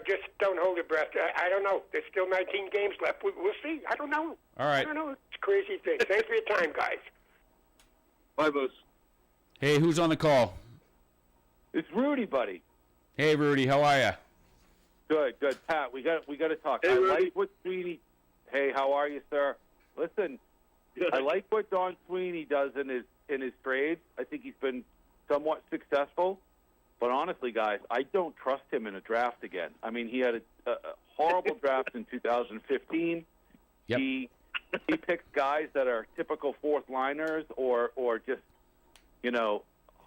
just don't hold your breath. I don't know. There's still 19 games left. We'll see. I don't know. All right. I don't know. It's a crazy thing. Thanks for your time, guys. Bye, Moose. Hey, who's on the call? It's Rudy, buddy. Hey, Rudy, how are you? Good. Pat, we got to talk. Hey, I Rudy. like what Sweeney. Hey, how are you, sir? Listen, I like what Don Sweeney does in his trades. I think he's been somewhat successful. But honestly, guys, I don't trust him in a draft again. I mean, he had a horrible draft in 2015. Yep. He picks guys that are typical fourth liners or just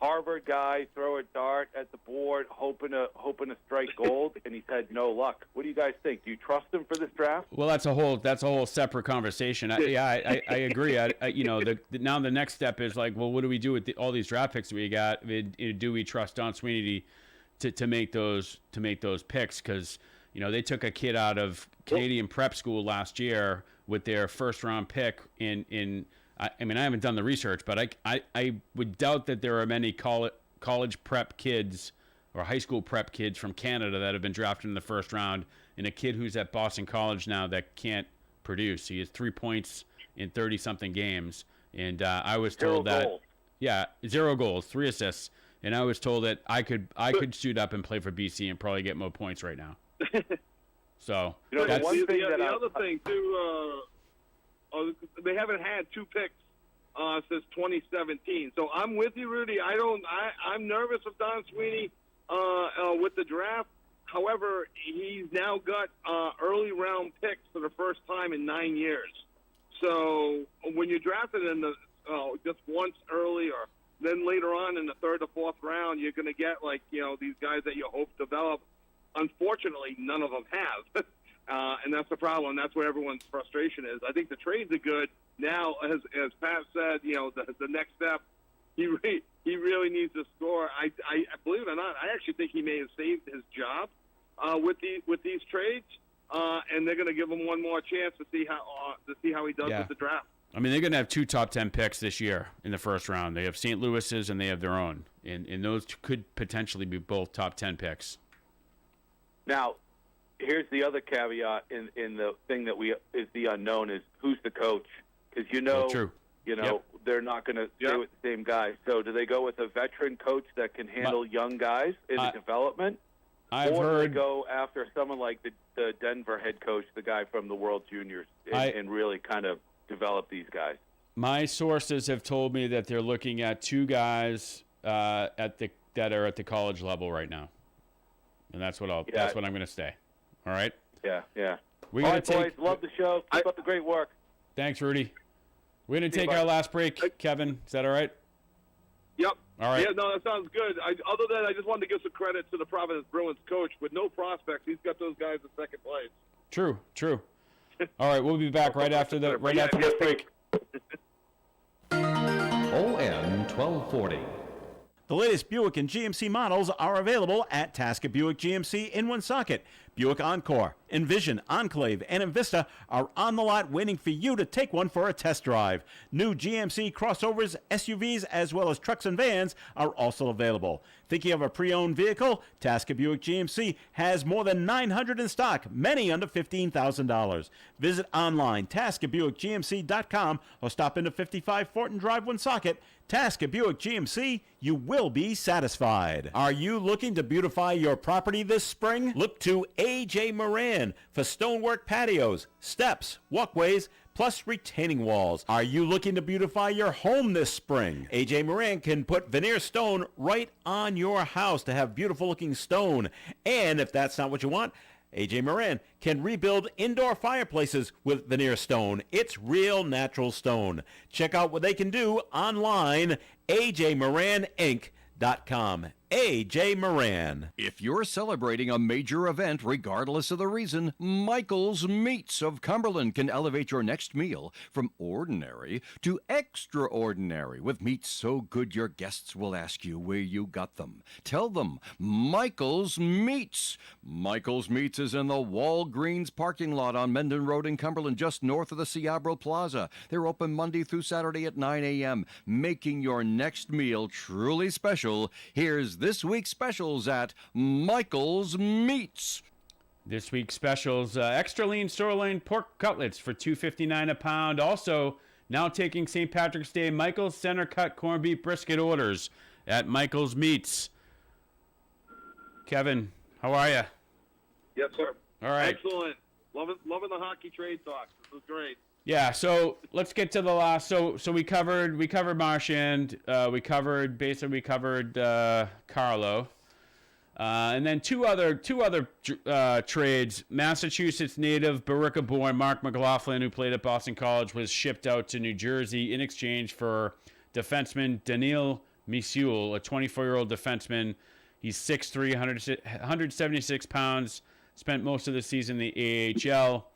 Harvard guy, throw a dart at the board, hoping to strike gold, and he's had no luck. What do you guys think? Do you trust him for this draft? Well, that's a whole separate conversation. I agree. Now the next step is like, well, what do we do with all these draft picks that we got? Do we trust Don Sweeney to make those picks? Because they took a kid out of Canadian prep school last year with their first round pick in. I mean, I haven't done the research, but I would doubt that there are many college prep kids or high school prep kids from Canada that have been drafted in the first round, and a kid who's at Boston College now that can't produce. He has 3 points in 30-something games, and I was told that, 0 goals, 3 assists, and I was told that I could suit up and play for BC and probably get more points right now. So the other thing too. They haven't had 2 picks since 2017. So I'm with you, Rudy. I'm nervous of Don Sweeney with the draft. However, he's now got early round picks for the first time in 9 years. So when you're drafted in the just once early, or then later on in the 3rd or 4th round, you're going to get these guys that you hope develop. Unfortunately, none of them have. and that's the problem. That's where everyone's frustration is. I think the trades are good now. As Pat said, the next step, he really needs to score. I believe it or not, I actually think he may have saved his job with these trades, and they're going to give him one more chance to see how he does with the draft. I mean, they're going to have 2 top 10 picks this year in the first round. They have St. Louis's and they have their own, and those could potentially be both top 10 picks. Now, here's the other caveat in the thing that is the unknown is who's the coach, because they're not going to stay with the same guy. So do they go with a veteran coach that can handle young guys in the development? Do they go after someone like the Denver head coach, the guy from the World Juniors, and really kind of develop these guys? My sources have told me that they're looking at 2 guys that are at the college level right now, and that's what I'm going to say. All right. Yeah. All right, boys. Love the show. Keep up the great work. Thanks, Rudy. We're going to take our last break. Kevin, is that all right? Yep. All right. Yeah, no, that sounds good. Other than I just wanted to give some credit to the Providence Bruins coach. With no prospects, he's got those guys in second place. True. All right, we'll be back right after this break. ON 1240. The latest Buick and GMC models are available at Tasca Buick GMC in Woonsocket. Buick Encore, Envision, Enclave, and Envista are on the lot waiting for you to take one for a test drive. New GMC crossovers, SUVs, as well as trucks and vans are also available. Thinking of a pre-owned vehicle? Tasca Buick GMC has more than 900 in stock, many under $15,000. Visit online, TascaBuickGMC.com, or stop into 55 Fortin Drive, Woonsocket. Tasca Buick GMC, you will be satisfied. Are you looking to beautify your property this spring? Look to A.J. Moran for stonework patios, steps, walkways, plus retaining walls. Are you looking to beautify your home this spring? A.J. Moran can put veneer stone right on your house to have beautiful looking stone. And if that's not what you want, A.J. Moran can rebuild indoor fireplaces with veneer stone. It's real natural stone. Check out what they can do online, ajmoraninc.com. A.J. Moran. If you're celebrating a major event, regardless of the reason, Michael's Meats of Cumberland can elevate your next meal from ordinary to extraordinary with meats so good your guests will ask you where you got them. Tell them Michael's Meats. Michael's Meats is in the Walgreens parking lot on Mendon Road in Cumberland, just north of the Ciabro Plaza. They're open Monday through Saturday at 9 a.m., making your next meal truly special. Here's this week's specials at Michael's Meats. This week's specials, extra lean sirloin pork cutlets for $2.59 a pound. Also, now taking St. Patrick's Day Michael's center cut corned beef brisket orders at Michael's Meats. Kevin, how are you? Yes, sir. All right. Excellent. Loving the hockey trade talks. This was great. Yeah, so let's get to the last. So we covered Marchand. We covered Carlo, and then two other trades. Massachusetts native Barica-born Mark McLaughlin, who played at Boston College, was shipped out to New Jersey in exchange for defenseman Daniil Misul, a 24-year-old defenseman. He's 6'3", 176 pounds. Spent most of the season in the AHL.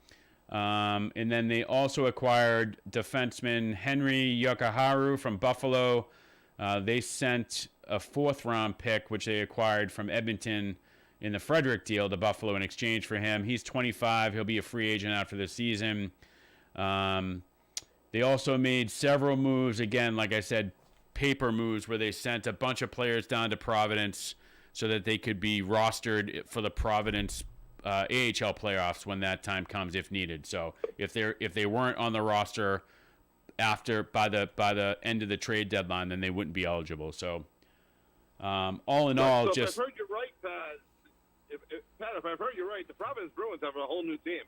And then they also acquired defenseman Henry Yokoharu from Buffalo. They sent a 4th-round pick, which they acquired from Edmonton in the Frederick deal to Buffalo in exchange for him. He's 25. He'll be a free agent after the season. They also made several moves, again, like I said, paper moves, where they sent a bunch of players down to Providence so that they could be rostered for the Providence AHL playoffs when that time comes, if needed. So if they weren't on the roster by the end of the trade deadline, then they wouldn't be eligible. So all in all, if I've heard you right, Pat. If I've heard you right, the Providence Bruins have a whole new team.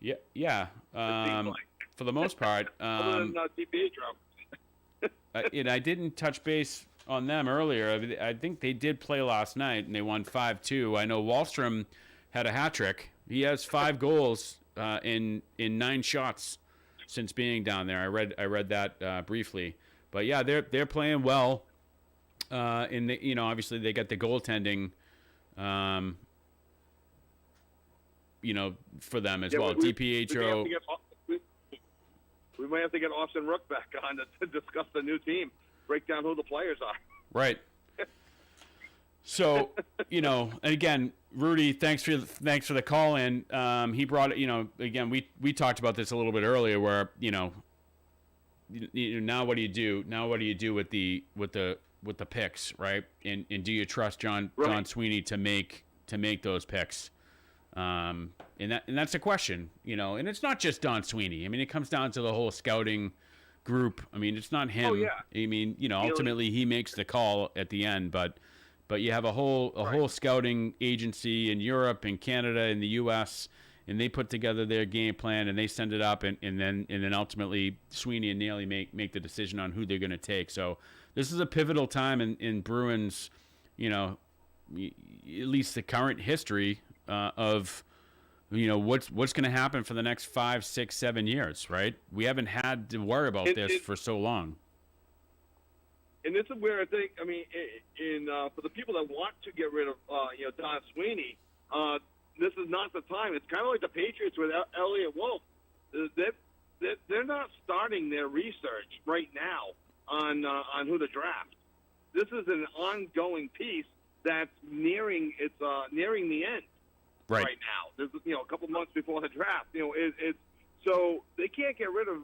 Yeah. For the most part. Other than DiPietro. I didn't touch base on them earlier. I think they did play last night, and they won 5-2. I know Wahlstrom had a hat trick. He has 5 goals in 9 shots since being down there. I read that briefly, but yeah, they're playing well. Obviously they got the goaltending for them as Yeah, well. DiPietro. We might have to get Austin Rook back on to discuss the new team, break down who the players are. Right. So, and again, Rudy, thanks for the call in. He brought it. Again, we talked about this a little bit earlier, where now what do you do? Now what do you do with the picks, right? And do you trust John Sweeney to make those picks? And that's a question, and it's not just Don Sweeney. I mean, it comes down to the whole scouting group. I mean, it's not him. Oh, yeah. I mean, ultimately he makes the call at the end, but you have a whole scouting agency in Europe and Canada and the U.S., and they put together their game plan and they send it up, and then ultimately Sweeney and Neely make the decision on who they're going to take. So this is a pivotal time in Bruins, at least the current history of what's going to happen for the next 5, 6, 7 years, right? We haven't had to worry about this for so long. And this is where I think, I mean, for the people that want to get rid of Don Sweeney, this is not the time. It's kind of like the Patriots with Elliott Wolf. They're not starting their research right now on who to draft. This is an ongoing piece that's nearing the end right now. There's a couple months before the draft. It's so they can't get rid of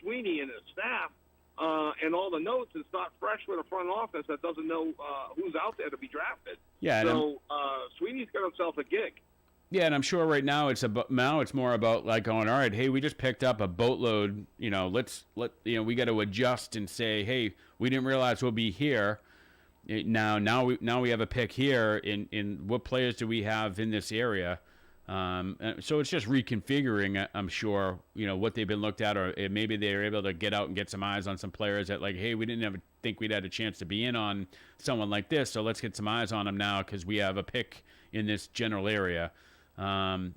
Sweeney and his staff and all the notes and start fresh with a front office that doesn't know who's out there to be drafted. Yeah. So Sweeney's got himself a gig. Yeah, and I'm sure right now it's more about like going, all right, hey, we just picked up a boatload. We got to adjust and say, hey, we didn't realize we'll be here. Now we have a pick here. In what players do we have in this area? So it's just reconfiguring, I'm sure, what they've been looked at, or maybe they're able to get out and get some eyes on some players that, like, hey, we didn't think we'd had a chance to be in on someone like this, so let's get some eyes on them now because we have a pick in this general area. Yeah, I'm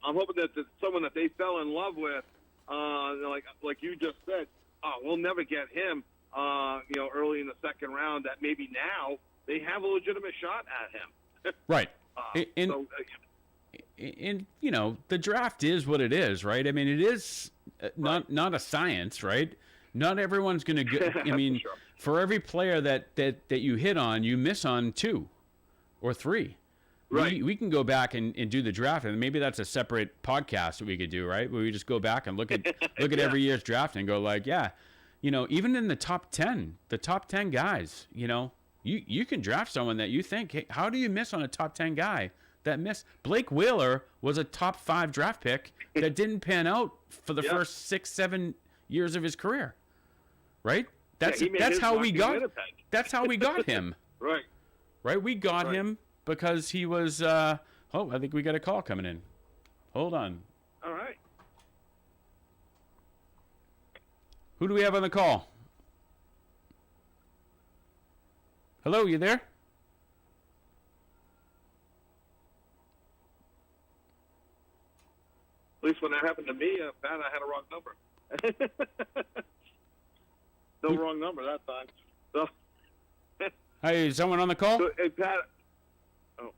hoping that it's someone that they fell in love with, like you just said. Oh, we'll never get him. Early in the second round. That maybe now they have a legitimate shot at him. Right. The draft is what it is, right? I mean, it is not a science, right? Not everyone's going to go. I mean, sure. For every player that you hit on, you miss on 2 or 3. Right. We can go back and do the draft, and maybe that's a separate podcast that we could do, right? Where we just go back and look at every year's draft and go like, yeah, even in the top 10 guys, you can draft someone that you think, hey, how do you miss on a top 10 guy that missed? Blake Wheeler was a top 5 draft pick that didn't pan out for the first 6, 7 years of his career, right? That's how we got him. Right. We got him because he was. I think we got a call coming in. Hold on. All right. Who do we have on the call? Hello, you there? At least when that happened to me, Pat, I had a wrong number. No wrong number that time. So, hey, is someone on the call? so, hey, Pat. Oh,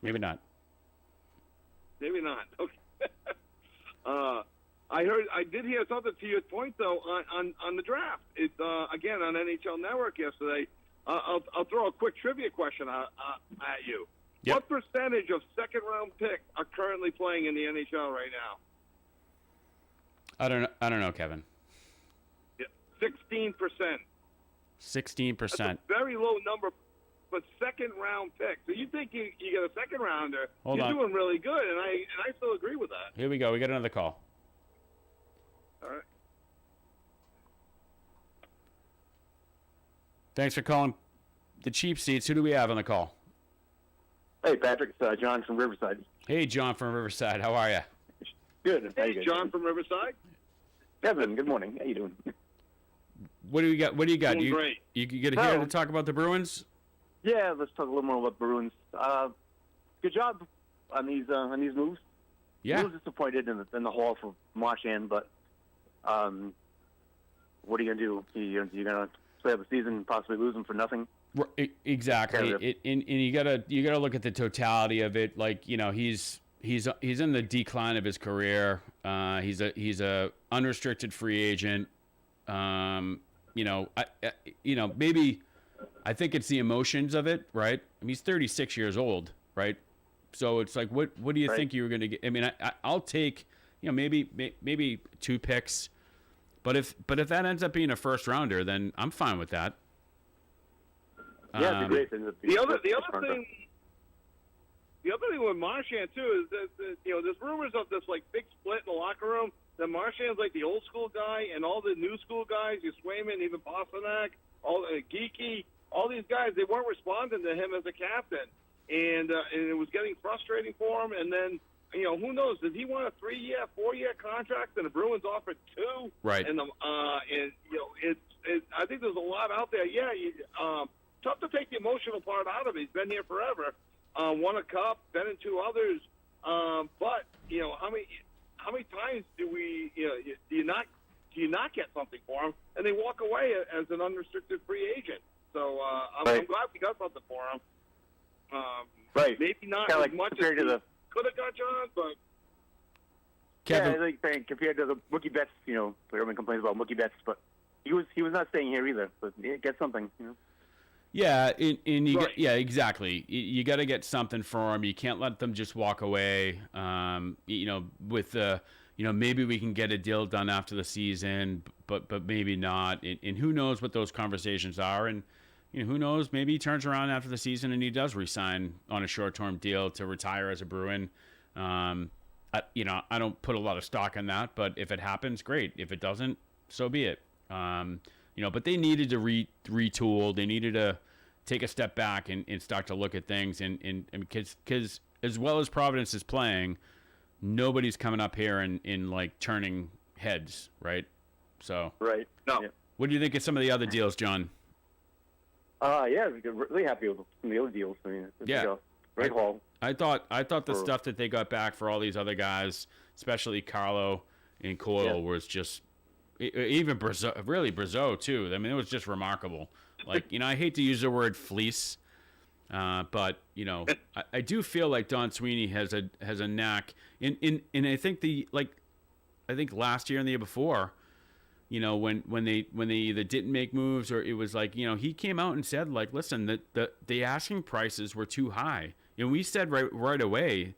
maybe not. Maybe not. Okay. I did hear something to your point though on the draft. It's again on NHL Network yesterday. I'll throw a quick trivia question at you. Yep. What percentage of second round picks are currently playing in the NHL right now? I don't know, Kevin. 16%. 16%. That's a very low number for second round picks. So you think you get a second rounder? Hold you're on. doing really good, and I still agree with that. Here we go. We got another call. All right. Thanks for calling the cheap seats. Who do we have on the call? Hey, Patrick. It's John from Riverside. Hey, John from Riverside. How are you? Good. How you Hey, guys John doing? from Riverside. Kevin, good morning. How you doing? What do you got? Doing great. You get here to talk about the Bruins? Yeah, let's talk a little more about Bruins. Good job on these moves. Yeah. A little disappointed in the haul for Marchand, but what are you gonna do? You gonna play up the season and possibly lose them for nothing? Exactly. And you gotta look at the totality of it. Like, you know, he's in the decline of his career. He's a unrestricted free agent. You know, maybe I think it's the emotions of it, right? I mean, he's 36 years old, right? So it's like, what do you think you were going to get? I mean, I'll take, you know, maybe 2 picks, but if that ends up being a first rounder, then I'm fine with that. Yeah, it'd be great. The other thing with Marchand too is that you know, there's rumors of this like big split in the locker room. That Marchand's like the old school guy, and all the new school guys, you Swayman, even Pasternak, all Geeky, all these guys, they weren't responding to him as a captain, and it was getting frustrating for him. And then, you know, who knows? Did he want a 3-year, 4-year contract, and the Bruins offered 2? Right. And you know, I think there's a lot out there. Yeah, tough to take the emotional part out of it. He's been here forever. Won a cup, been in 2 others. But you know, how many times do you not get something for him, and they walk away as an unrestricted free agent? So I'm glad we got something for him. Maybe not as much as we could have got John, but Kevin, yeah, I think compared to the Mookie Betts, you know, everyone complains about Mookie Betts, but he was not staying here either. But get something, you know. Yeah, exactly. You got to get something for them. You can't let them just walk away. You know, with the, you know, maybe we can get a deal done after the season, but maybe not. And who knows what those conversations are? And you know, who knows? Maybe he turns around after the season and he does resign on a short-term deal to retire as a Bruin. You know, I don't put a lot of stock in that, but if it happens, great. If it doesn't, so be it. You know, but they needed to retool. They needed to take a step back and start to look at things. And because as well as Providence is playing, nobody's coming up here and like turning heads, right? So right. No. Yeah. What do you think of some of the other deals, John? Yeah, really happy with some of the other deals. I mean, great haul. I thought the stuff that they got back for all these other guys, especially Carlo and Coyle, was just. Even Brazeau too. I mean, it was just remarkable. Like, you know, I hate to use the word fleece, but you know, I do feel like Don Sweeney has a knack. And I think I think last year and the year before, you know, when they either didn't make moves or it was like, you know, he came out and said like, listen, the asking prices were too high. And we said right away.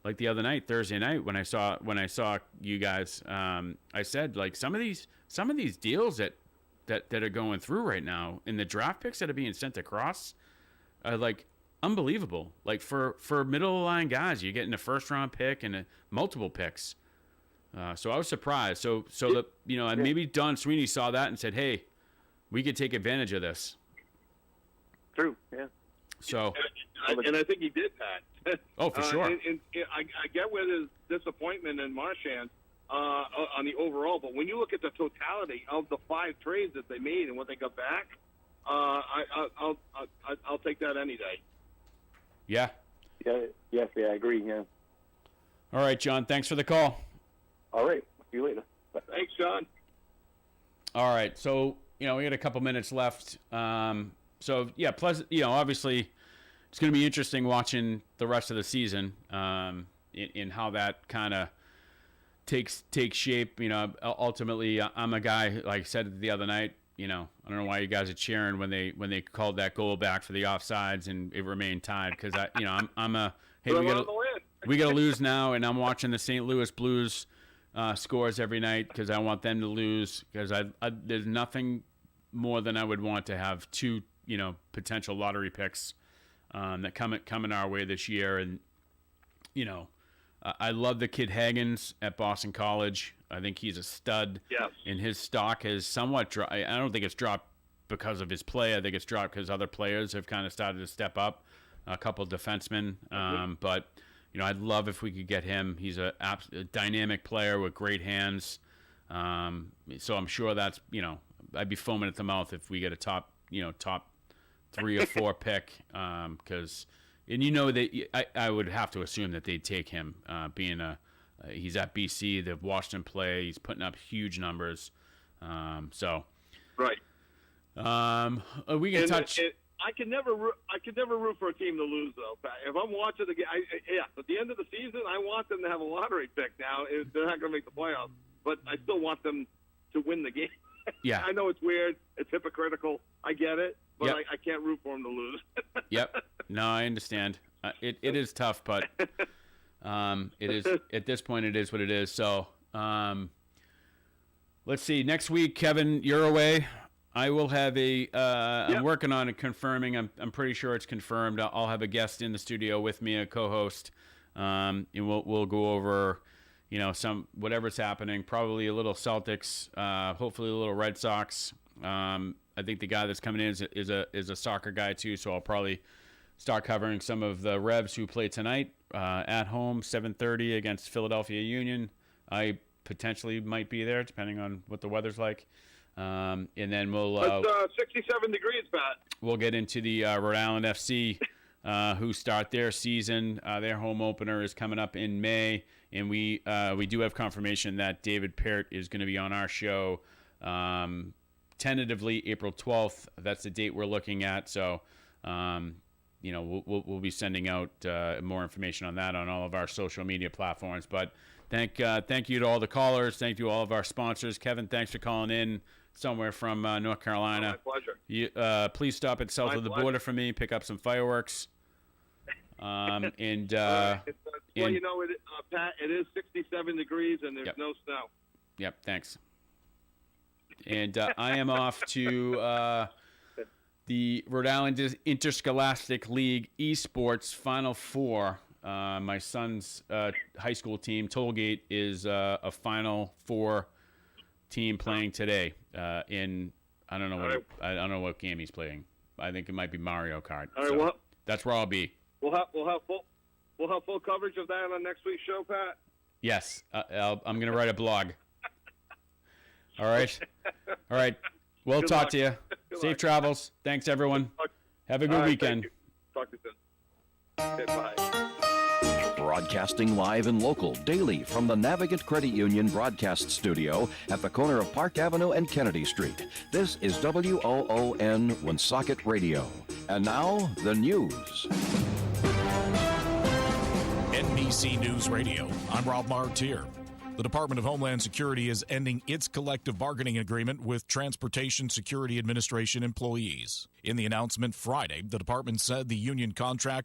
Like the other night, Thursday night, when I saw you guys, I said like some of these deals that are going through right now, and the draft picks that are being sent across, are like unbelievable. Like for middle of the line guys, you're getting a first round pick and multiple picks. So I was surprised. So that, you know, and maybe Don Sweeney saw that and said, hey, we could take advantage of this. True. Yeah. So. And I think he did that. Oh, for sure. And I get where there's disappointment in Marchand on the overall, but when you look at the totality of the 5 trades that they made and what they got back, I'll take that any day. Yeah. Yeah. Yes. Yeah. I agree. Yeah. All right, John. Thanks for the call. All right. See you later. Bye. Thanks, John. All right. So you know we got a couple minutes left. So yeah, plus you know obviously. It's going to be interesting watching the rest of the season in how that kind of takes shape. You know, ultimately, I'm a guy, like I said the other night, you know, I don't know why you guys are cheering when they called that goal back for the offsides and it remained tied because I'm a hey we got to lose now, and I'm watching the St. Louis Blues scores every night because I want them to lose because there's nothing more than I would want to have 2 potential lottery picks. That coming our way this year, and you know, I love the kid Hagens at Boston College. I think he's a stud. Yes. And his stock has somewhat dropped. I don't think it's dropped because of his play. I think it's dropped because other players have kind of started to step up. A couple defensemen, but you know, I'd love if we could get him. He's a dynamic player with great hands. So I'm sure that's I'd be foaming at the mouth if we get a top 3 or 4 pick, because that I would have to assume that they'd take him, being he's at BC, they've watched him play, he's putting up huge numbers, so right. We can touch. I can never root for a team to lose, though, Pat. If I'm watching the game, at the end of the season, I want them to have a lottery pick. Now, if they're not going to make the playoffs, but I still want them to win the game. Yeah. I know it's weird, it's hypocritical. I get it, but Yep. I can't root for them to lose. Yep. No, I understand. It is tough, but it is at this point. It is what it is. So let's see. Next week, Kevin, you're away. I will have I'm working on it, confirming. I'm pretty sure it's confirmed. I'll have a guest in the studio with me, a co-host, and we'll go over, some whatever's happening. Probably a little Celtics, hopefully a little Red Sox. I think the guy that's coming in is a soccer guy too, so I'll probably start covering some of the Revs who play tonight at home, 7:30 against Philadelphia Union. I potentially might be there, depending on what the weather's like. And then we'll. It's 67 degrees, Pat. We'll get into the Rhode Island FC, who start their season. Their home opener is coming up in May, and we do have confirmation that David Peart is going to be on our show, tentatively April 12th. That's the date we're looking at. So, we'll be sending out more information on that on all of our social media platforms. But thank you to all the callers. Thank you to all of our sponsors. Kevin, thanks for calling in somewhere from North Carolina. My pleasure. Please stop at south of the border for me. Pick up some fireworks. Pat, it is 67 degrees and there's no snow. Yep, thanks. And I am off to the Rhode Island Interscholastic League Esports Final Four. My son's high school team, Tollgate, is a Final Four team playing today. I don't know what game he's playing. I think it might be Mario Kart. All right, well, that's where I'll be. We'll have full coverage of that on next week's show, Pat. Yes, I'm going to write a blog. All right. We'll Good talk luck. to you. Good Safe luck. travels. Thanks, everyone. Have a good All right, weekend. thank you. Talk to you soon. Okay, bye. Broadcasting live and local daily from the Navigant Credit Union broadcast studio at the corner of Park Avenue and Kennedy Street. This is WOON Woonsocket Radio. And now, the news. NBC News Radio. I'm Rob Martier. The Department of Homeland Security is ending its collective bargaining agreement with Transportation Security Administration employees. In the announcement Friday, the department said the union contract